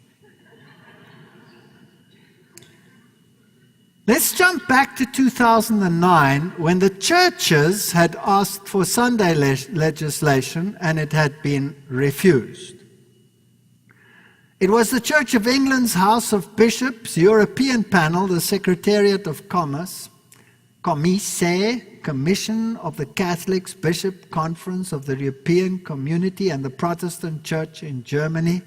Let's jump back to 2009 when the churches had asked for Sunday legislation and it had been refused. It was the Church of England's House of Bishops, European Panel, the Secretariat of Commerce, Commission of the Catholics, Bishop Conference of the European Community and the Protestant Church in Germany,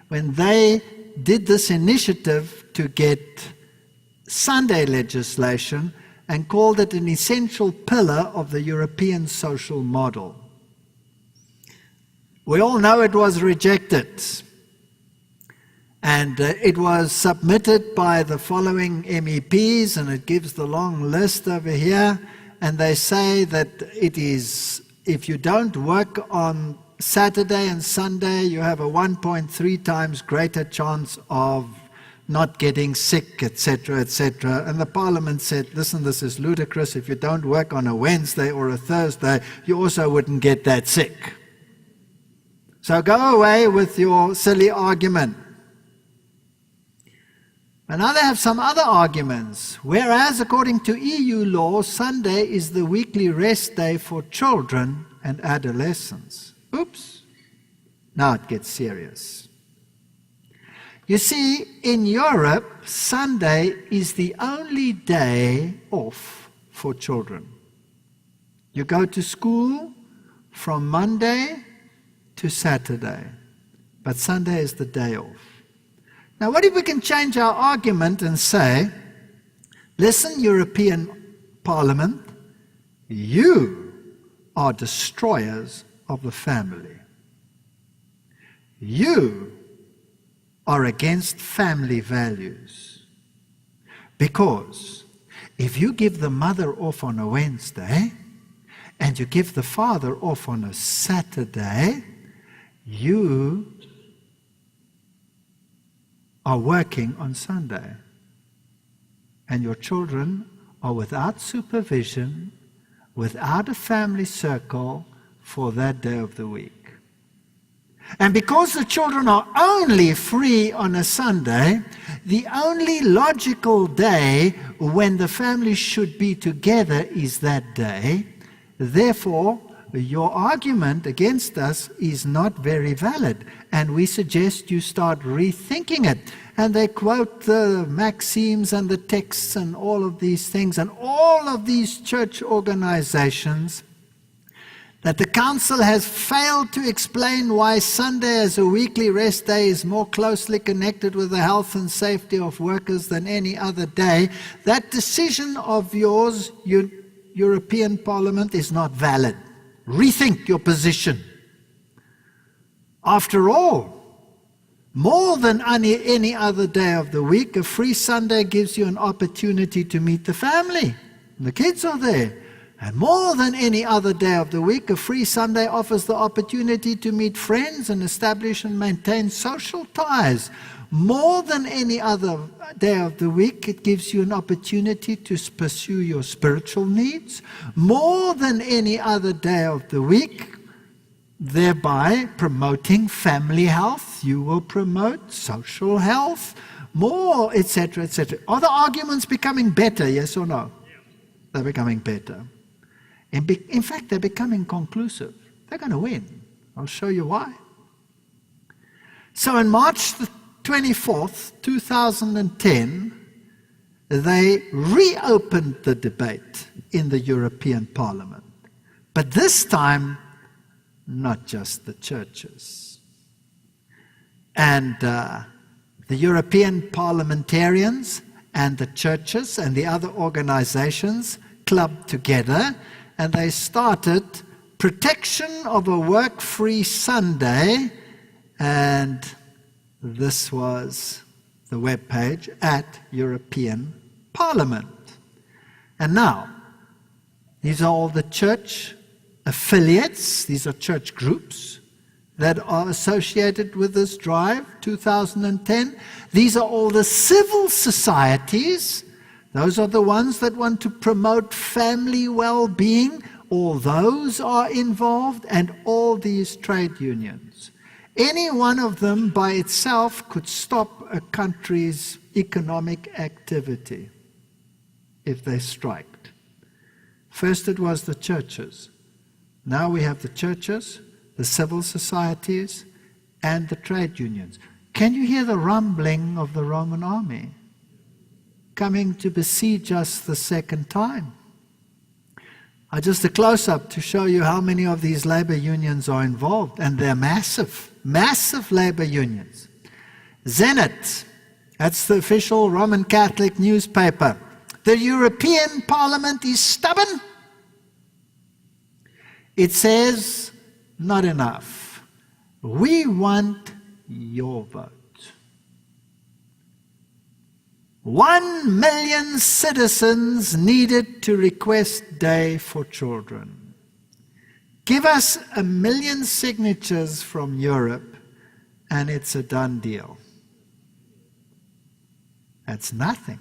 when they did this initiative to get Sunday legislation and called it an essential pillar of the European social model. We all know it was rejected. And it was submitted by the following MEPs, and it gives the long list over here. And they say that it is, if you don't work on Saturday and Sunday, you have a 1.3 times greater chance of not getting sick, etc., etc. And the Parliament said, listen, this is ludicrous. If you don't work on a Wednesday or a Thursday, you also wouldn't get that sick. So go away with your silly argument. And now they have some other arguments. Whereas, according to EU law, Sunday is the weekly rest day for children and adolescents. Oops. Now it gets serious. You see, in Europe, Sunday is the only day off for children. You go to school from Monday to Saturday, but Sunday is the day off. Now, what if we can change our argument and say, listen, European Parliament, you are destroyers of the family. You are against family values. Because if you give the mother off on a Wednesday and you give the father off on a Saturday, you are working on Sunday. And your children are without supervision, without a family circle for that day of the week. And because the children are only free on a Sunday, the only logical day when the family should be together is that day. Therefore, your argument against us is not very valid, and we suggest you start rethinking it. And they quote the maxims and the texts and all of these things, and all of these church organizations, that the council has failed to explain why Sunday as a weekly rest day is more closely connected with the health and safety of workers than any other day. That decision of yours, European Parliament, is not valid. Rethink your position. After all, more than any other day of the week, a free Sunday gives you an opportunity to meet the family. The kids are there. And more than any other day of the week, a free Sunday offers the opportunity to meet friends and establish and maintain social ties. More than any other day of the week, it gives you an opportunity to pursue your spiritual needs. More than any other day of the week, thereby promoting family health, you will promote social health, more, etc., etc. Are the arguments becoming better, yes or no? They're becoming better. In fact, they're becoming conclusive. They're going to win. I'll show you why. So on March the 24th, 2010, they reopened the debate in the European Parliament. But this time, not just the churches. And the European parliamentarians and the churches and the other organizations clubbed together, and they started Protection of a Work-Free Sunday, and this was the webpage at European Parliament. And now, these are all the church affiliates, these are church groups that are associated with this drive, 2010. These are all the civil societies. Those are the ones that want to promote family well-being. All those are involved, and all these trade unions. Any one of them by itself could stop a country's economic activity if they striked. First it was the churches. Now we have the churches, the civil societies, and the trade unions. Can you hear the rumbling of the Roman army coming to besiege us the second time? Just a close-up to show you how many of these labor unions are involved, and they're massive, massive labor unions. Zenit, that's the official Roman Catholic newspaper. The European Parliament is stubborn. It says, not enough. We want your vote. 1 million citizens needed to request day for children. Give us 1 million signatures from Europe and it's a done deal. That's nothing.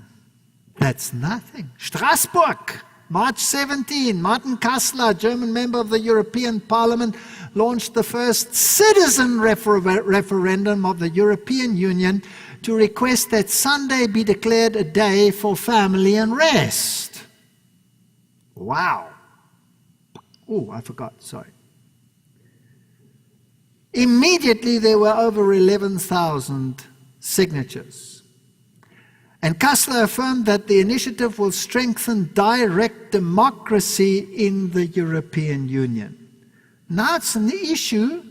That's nothing. Strasbourg, March 17, Martin Kassler, German member of the European Parliament, launched the first citizen referendum of the European Union to request that Sunday be declared a day for family and rest. Wow. Oh, I forgot, sorry. Immediately there were over 11,000 signatures. And Kassler affirmed that the initiative will strengthen direct democracy in the European Union. Now it's an issue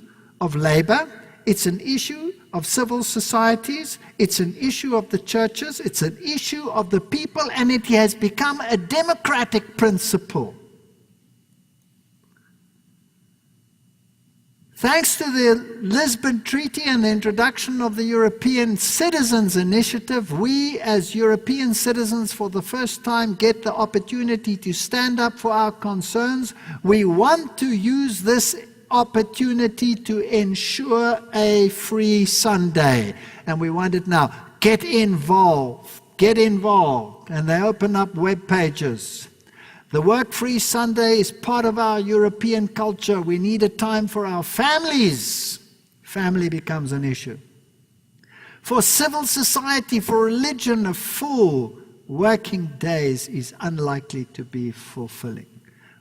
of labor, it's an issue of civil societies, it's an issue of the churches, it's an issue of the people, and it has become a democratic principle. Thanks to the Lisbon Treaty and the introduction of the European Citizens Initiative, we as European citizens for the first time get the opportunity to stand up for our concerns. We want to use this opportunity to ensure a free Sunday. And we want it now. Get involved. Get involved. And they open up web pages. The work-free Sunday is part of our European culture. We need a time for our families. Family becomes an issue. For civil society, for religion, a full working days is unlikely to be fulfilling.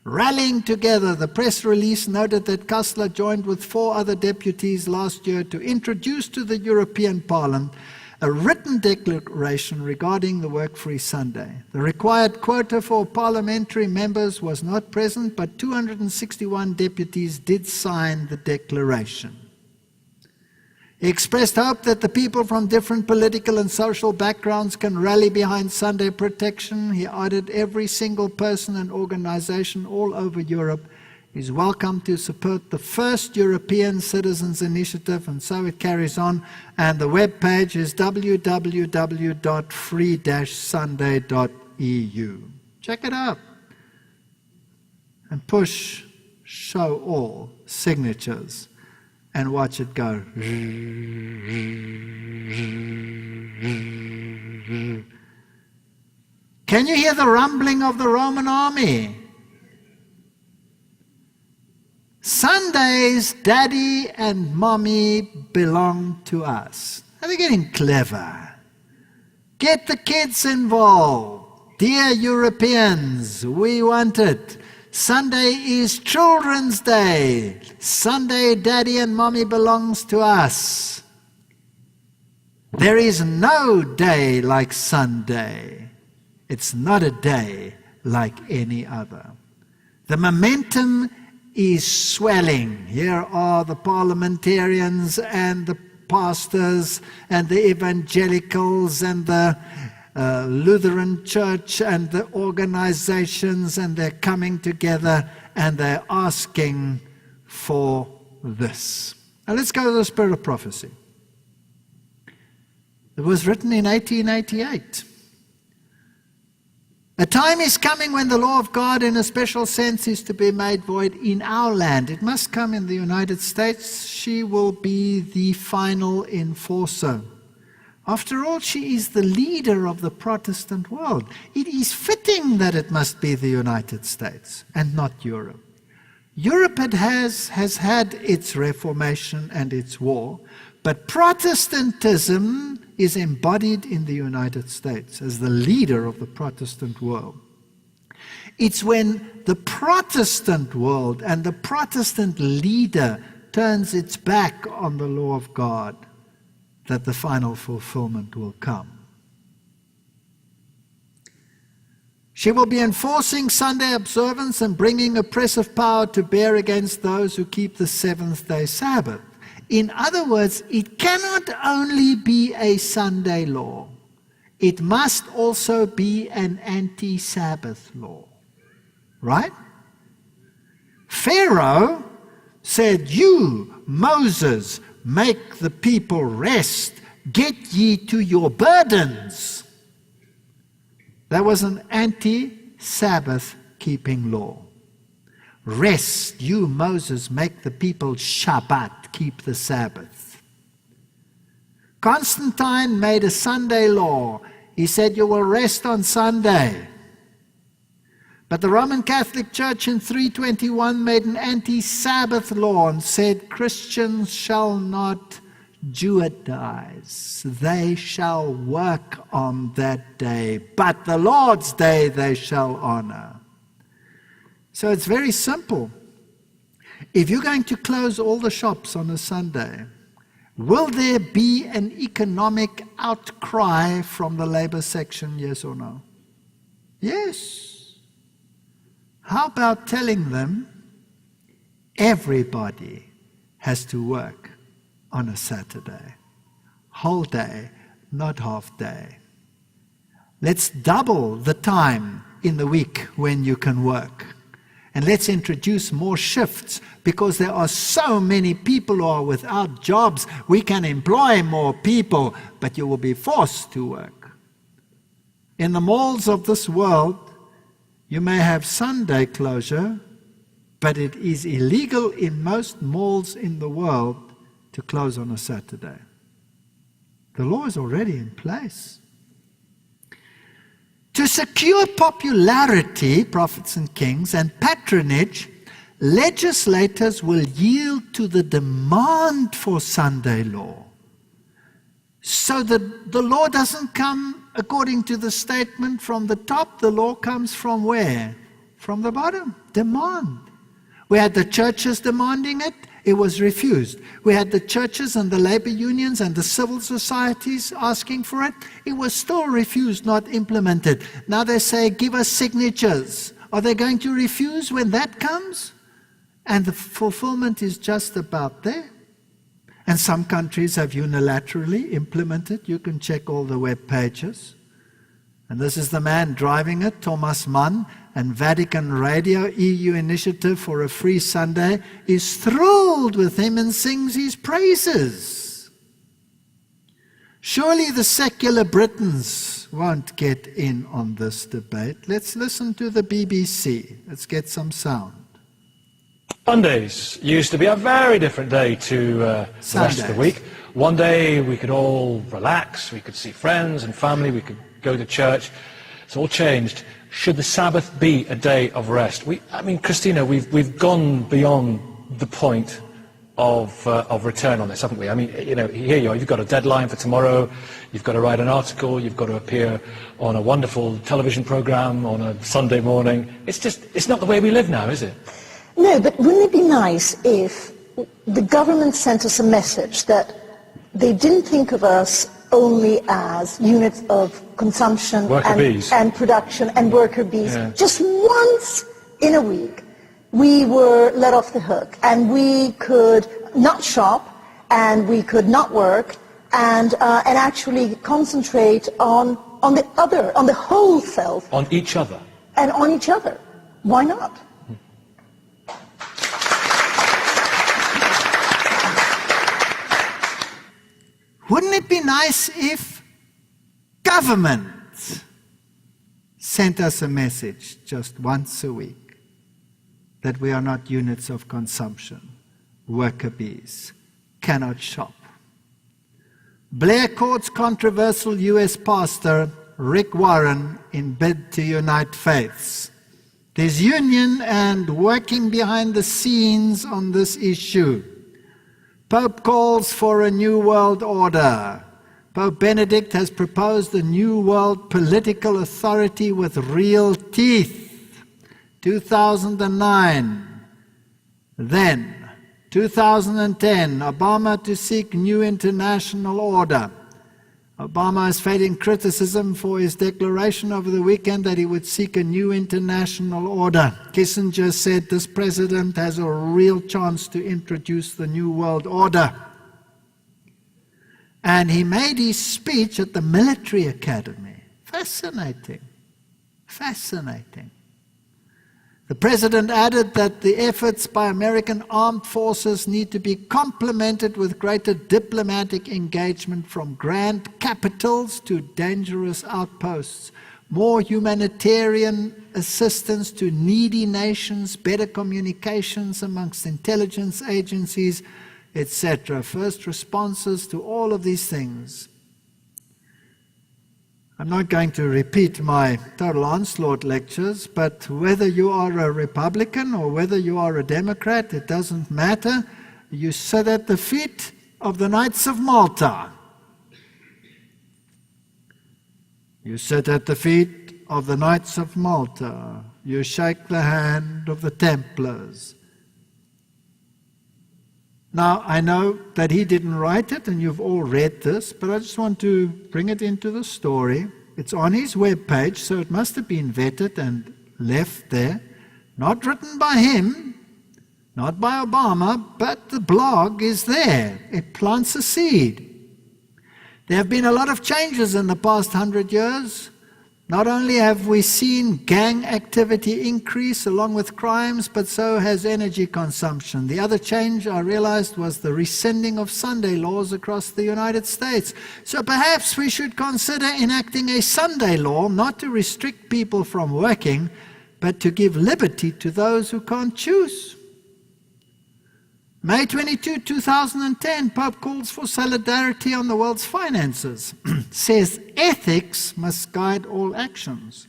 Rallying together, the press release noted that Kassler joined with 4 other deputies last year to introduce to the European Parliament a written declaration regarding the work-free Sunday. The required quota for parliamentary members was not present, but 261 deputies did sign the declaration. He expressed hope that the people from different political and social backgrounds can rally behind Sunday protection. He added every single person and organization all over Europe is welcome to support the first European Citizens Initiative, and so it carries on. And the web page is www.free-sunday.eu. Check it out. And push show all signatures. And watch it go. Can you hear the rumbling of the Roman army? Sundays, Daddy and Mommy belong to us. Are they getting clever? Get the kids involved. Dear Europeans, we want it. Sunday is Children's Day. Sunday, Daddy and Mommy belongs to us. There is no day like Sunday. It's not a day like any other. The momentum is swelling. Here are the parliamentarians and the pastors and the evangelicals and the Lutheran Church and the organizations, and they're coming together and they're asking for this. Now let's go to the spirit of prophecy. It was written in 1888. A time is coming when the law of God in a special sense is to be made void in our land. It must come in the United States. She will be the final enforcer. After all, she is the leader of the Protestant world. It is fitting that it must be the United States and not Europe. Europe has had its Reformation and its war, but Protestantism is embodied in the United States as the leader of the Protestant world. It's when the Protestant world and the Protestant leader turns its back on the law of God that the final fulfillment will come. She will be enforcing Sunday observance and bringing oppressive power to bear against those who keep the seventh-day Sabbath. In other words, it cannot only be a Sunday law. It must also be an anti-Sabbath law. Right? Pharaoh said, "You, Moses, make the people rest. Get ye to your burdens." That was an anti-Sabbath keeping law. Rest, you, Moses, make the people Shabbat, keep the Sabbath. Constantine made a Sunday law. He said you will rest on Sunday. But the Roman Catholic Church in 321 made an anti-Sabbath law and said Christians shall not Judaize. They shall work on that day, but the Lord's day they shall honor. So it's very simple. If you're going to close all the shops on a Sunday, will there be an economic outcry from the labor section, yes or no? Yes. How about telling them everybody has to work on a Saturday? Whole day, not half day. Let's double the time in the week when you can work. And let's introduce more shifts, because there are so many people who are without jobs. We can employ more people, but you will be forced to work. In the malls of this world, you may have Sunday closure, but it is illegal in most malls in the world to close on a Saturday. The law is already in place. To secure popularity, prophets and kings, and patronage, legislators will yield to the demand for Sunday law. So that the law doesn't come according to the statement from the top. The law comes from where? From the bottom. Demand. We had the churches demanding it. It was refused. We had the churches and the labor unions and the civil societies asking for it. It was still refused, not implemented. Now they say, give us signatures. Are they going to refuse when that comes? And the fulfillment is just about there. And some countries have unilaterally implemented. You can check all the web pages. And this is the man driving it, Thomas Mann, and Vatican Radio, EU Initiative for a Free Sunday, is thrilled with him and sings his praises. Surely the secular Britons won't get in on this debate. Let's listen to the BBC. Let's get some sound. Sundays used to be a very different day to the rest of the week. One day we could all relax, we could see friends and family, we could go to church. It's all changed. Should the Sabbath be a day of rest? Christina, we've gone beyond the point of return on this, haven't we? Here you are, you've got a deadline for tomorrow, you've got to write an article, you've got to appear on a wonderful television program on a Sunday morning. It's not the way we live now, is it? No, but wouldn't it be nice if the government sent us a message that they didn't think of us only as units of consumption and production and worker bees. Yeah. Just once in a week, we were let off the hook, and we could not shop, and we could not work, and actually concentrate on the whole self. On each other. And on each other. Why not? Wouldn't it be nice if government sent us a message just once a week that we are not units of consumption, worker bees, cannot shop? Blair Court's controversial US pastor Rick Warren in bid to unite faiths. There's union and working behind the scenes on this issue. Pope calls for a new world order. Pope Benedict has proposed a new world political authority with real teeth. 2009. Then, 2010, Obama to seek new international order. Obama is facing criticism for his declaration over the weekend that he would seek a new international order. Kissinger said this president has a real chance to introduce the new world order. And he made his speech at the military academy. Fascinating. Fascinating. The president added that the efforts by American armed forces need to be complemented with greater diplomatic engagement from grand capitals to dangerous outposts, more humanitarian assistance to needy nations, better communications amongst intelligence agencies, etc. First responses to all of these things. I'm not going to repeat my total onslaught lectures, but whether you are a Republican or whether you are a Democrat, it doesn't matter. You sit at the feet of the Knights of Malta. You sit at the feet of the Knights of Malta. You shake the hand of the Templars. Now, I know that he didn't write it, and you've all read this, but I just want to bring it into the story. It's on his webpage, so it must have been vetted and left there. Not written by him, not by Obama, but the blog is there. It plants a seed. There have been a lot of changes in the past 100 years. Not only have we seen gang activity increase along with crimes, but so has energy consumption. The other change I realized was the rescinding of Sunday laws across the United States. So perhaps we should consider enacting a Sunday law, not to restrict people from working, but to give liberty to those who can't choose. May 22, 2010, Pope calls for solidarity on the world's finances. Says ethics must guide all actions.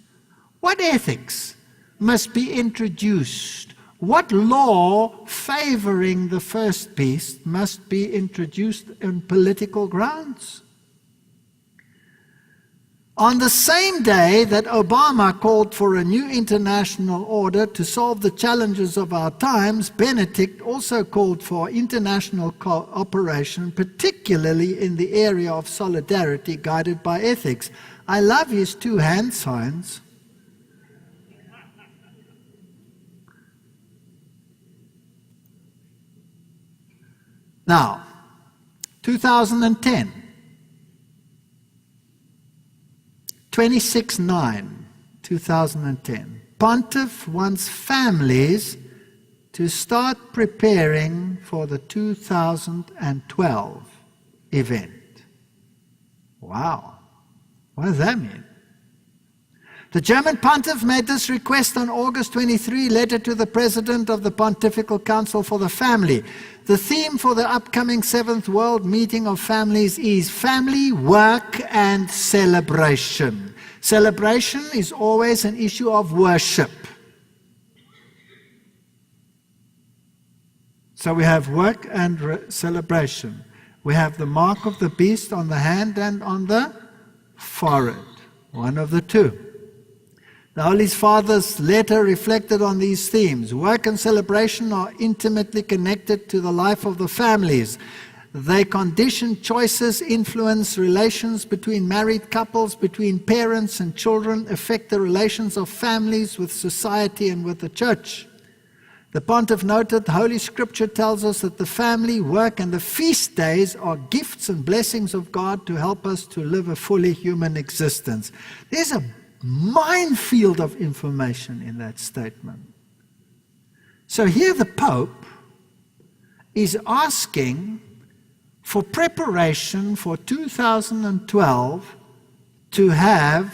What ethics must be introduced? What law favoring the first beast must be introduced on political grounds? On the same day that Obama called for a new international order to solve the challenges of our times, Benedict also called for international cooperation, particularly in the area of solidarity guided by ethics. I love his two hand signs. Now, 2010. 26/9/2010. Pontiff wants families to start preparing for the 2012 event. Wow. What does that mean? The German Pontiff made this request on August 23, letter to the President of the Pontifical Council for the Family. The theme for the upcoming 7th World Meeting of Families is family, work, and celebration. Celebration is always an issue of worship. So we have work and celebration. We have the mark of the beast on the hand and on the forehead, one of the two. The Holy Father's letter reflected on these themes. Work and celebration are intimately connected to the life of the families. They condition choices, influence relations between married couples, between parents and children, affect the relations of families with society and with the church. The Pontiff noted, Holy Scripture tells us that the family, work, and the feast days are gifts and blessings of God to help us to live a fully human existence. There's a minefield of information in that statement. So here the Pope is asking for preparation for 2012 to have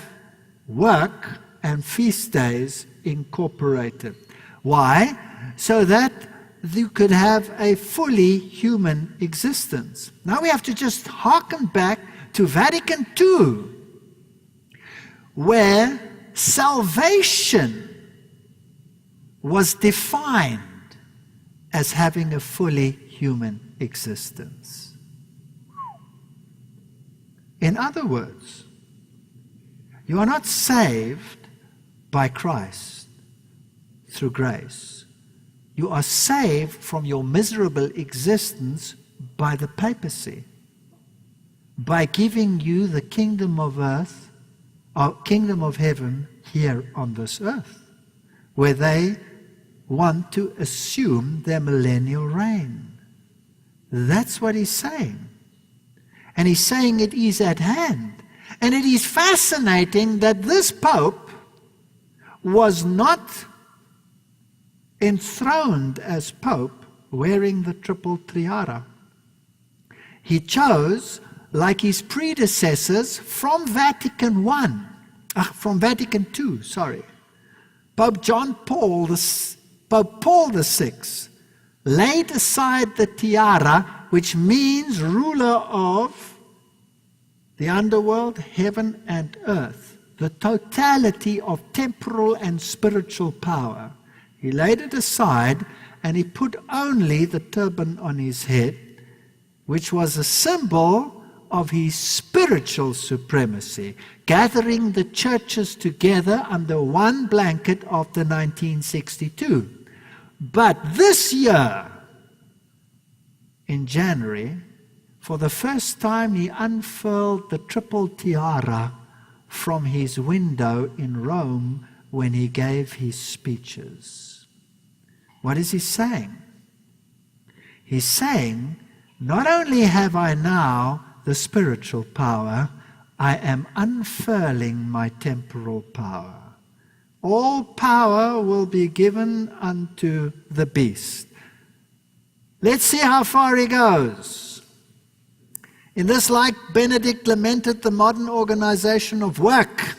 work and feast days incorporated. Why? So that you could have a fully human existence. Now we have to just hearken back to Vatican II, where salvation was defined as having a fully human existence. In other words, you are not saved by Christ through grace. You are saved from your miserable existence by the papacy, by giving you the kingdom of earth, or kingdom of heaven here on this earth, where they want to assume their millennial reign. That's what he's saying. And he's saying it is at hand. And it is fascinating that this Pope was not enthroned as Pope wearing the triple tiara. He chose, like his predecessors from Vatican II, Pope Paul VI laid aside the tiara, which means ruler of the underworld, heaven and earth, the totality of temporal and spiritual power. He laid it aside and he put only the turban on his head, which was a symbol of his spiritual supremacy, gathering the churches together under one blanket after 1962. But this year, in January, for the first time he unfurled the triple tiara from his window in Rome when he gave his speeches. What is he saying? He's saying, not only have I now the spiritual power, I am unfurling my temporal power. All power will be given unto the beast. Let's see how far he goes. In this light, Benedict lamented the modern organization of work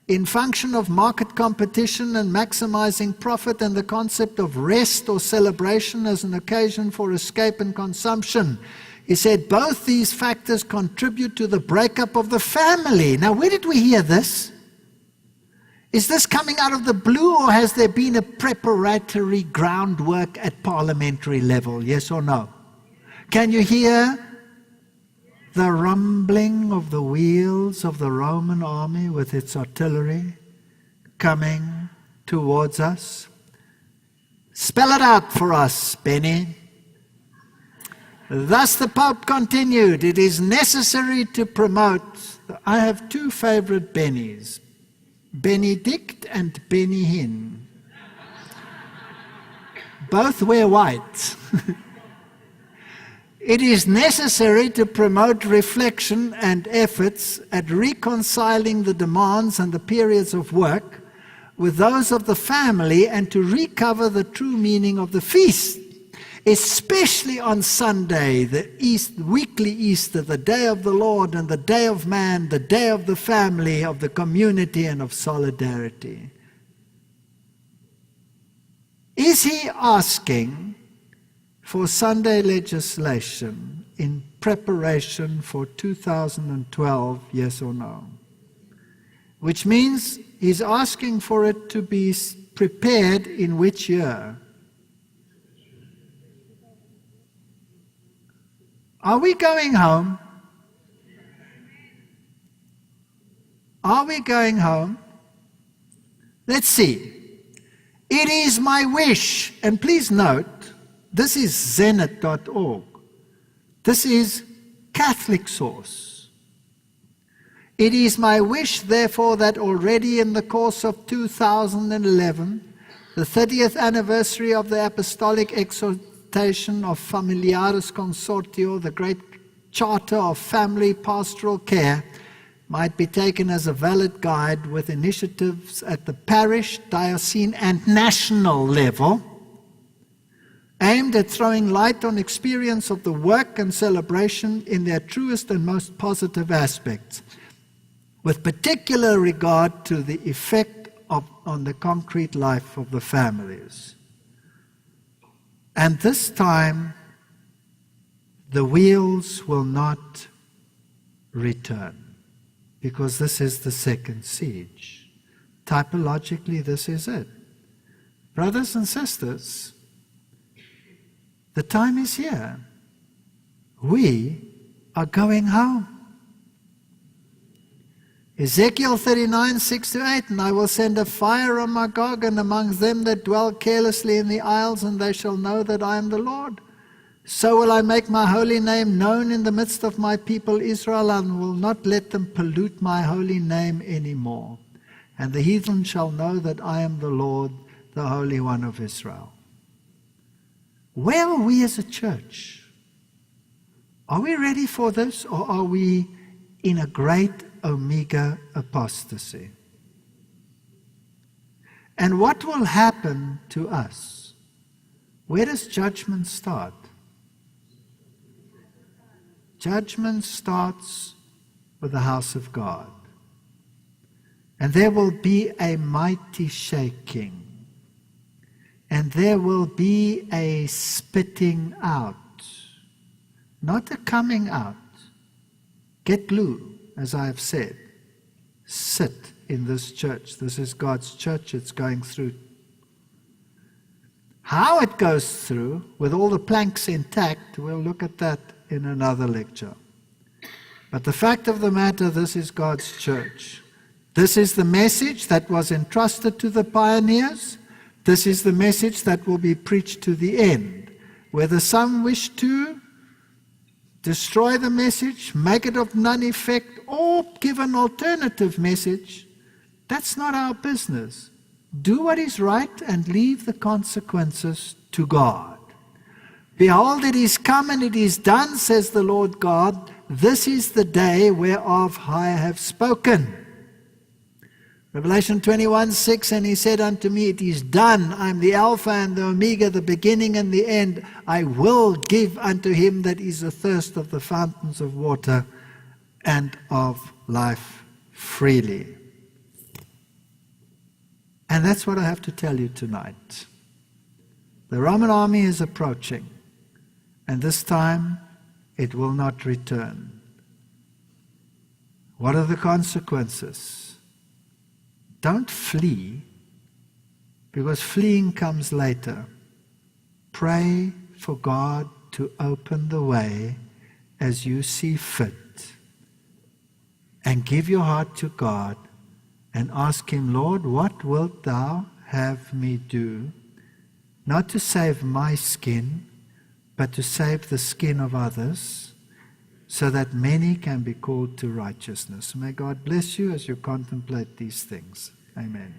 in function of market competition and maximizing profit, and the concept of rest or celebration as an occasion for escape and consumption. He said both these factors contribute to the breakup of the family. Now, where did we hear this? Is this coming out of the blue, or has there been a preparatory groundwork at parliamentary level? Yes or no? Can you hear the rumbling of the wheels of the Roman army with its artillery coming towards us? Spell it out for us, Benny. Thus the Pope continued, it is necessary to promote, I have two favorite Bennies, Benedict and Benny Hinn. Both wear white. It is necessary to promote reflection and efforts at reconciling the demands and the periods of work with those of the family, and to recover the true meaning of the feast, especially on Sunday, the weekly Easter, the day of the Lord and the day of man, the day of the family, of the community and of solidarity. Is he asking for Sunday legislation in preparation for 2012, yes or no? Which means he's asking for it to be prepared in which year? Are we going home? Are we going home? Let's see. It is my wish, and please note, this is zenith.org. This is Catholic source. It is my wish, therefore, that already in the course of 2011, the 30th anniversary of the Apostolic Exhortation of Familiaris Consortio, the great charter of family pastoral care, might be taken as a valid guide with initiatives at the parish, diocesan, and national level, aimed at throwing light on experience of the work and celebration in their truest and most positive aspects, with particular regard to the effect on the concrete life of the families. And this time, the wheels will not return, because this is the second siege. Typologically, this is it. Brothers and sisters, the time is here. We are going home. Ezekiel 39, 6-8, and I will send a fire on Magog and among them that dwell carelessly in the isles, and they shall know that I am the Lord. So will I make my holy name known in the midst of my people Israel, and will not let them pollute my holy name anymore. And the heathen shall know that I am the Lord, the Holy One of Israel. Where are we as a church? Are we ready for this, or are we in a great omega apostasy? And what will happen to us? Where does judgment start? Judgment starts with the house of God. And there will be a mighty shaking. And there will be a spitting out. Not a coming out. Get glue, as I have said. Sit in this church. This is God's church. It's going through. How it goes through, with all the planks intact, we'll look at that in another lecture. But the fact of the matter, this is God's church. This is the message that was entrusted to the pioneers. This is the message that will be preached to the end. Whether some wish to destroy the message, make it of none effect, or give an alternative message, that's not our business. Do what is right and leave the consequences to God. Behold, it is come and it is done, says the Lord God. This is the day whereof I have spoken. Revelation 21:6, and he said unto me, it is done. I am the Alpha and the Omega, the beginning and the end. I will give unto him that is athirst of the fountains of water and of life freely. And that's what I have to tell you tonight. The Roman army is approaching, and this time it will not return. What are the consequences? Don't flee, because fleeing comes later. Pray for God to open the way as you see fit. And give your heart to God and ask him, Lord, what wilt thou have me do? Not to save my skin, but to save the skin of others, so that many can be called to righteousness. May God bless you as you contemplate these things. Amen.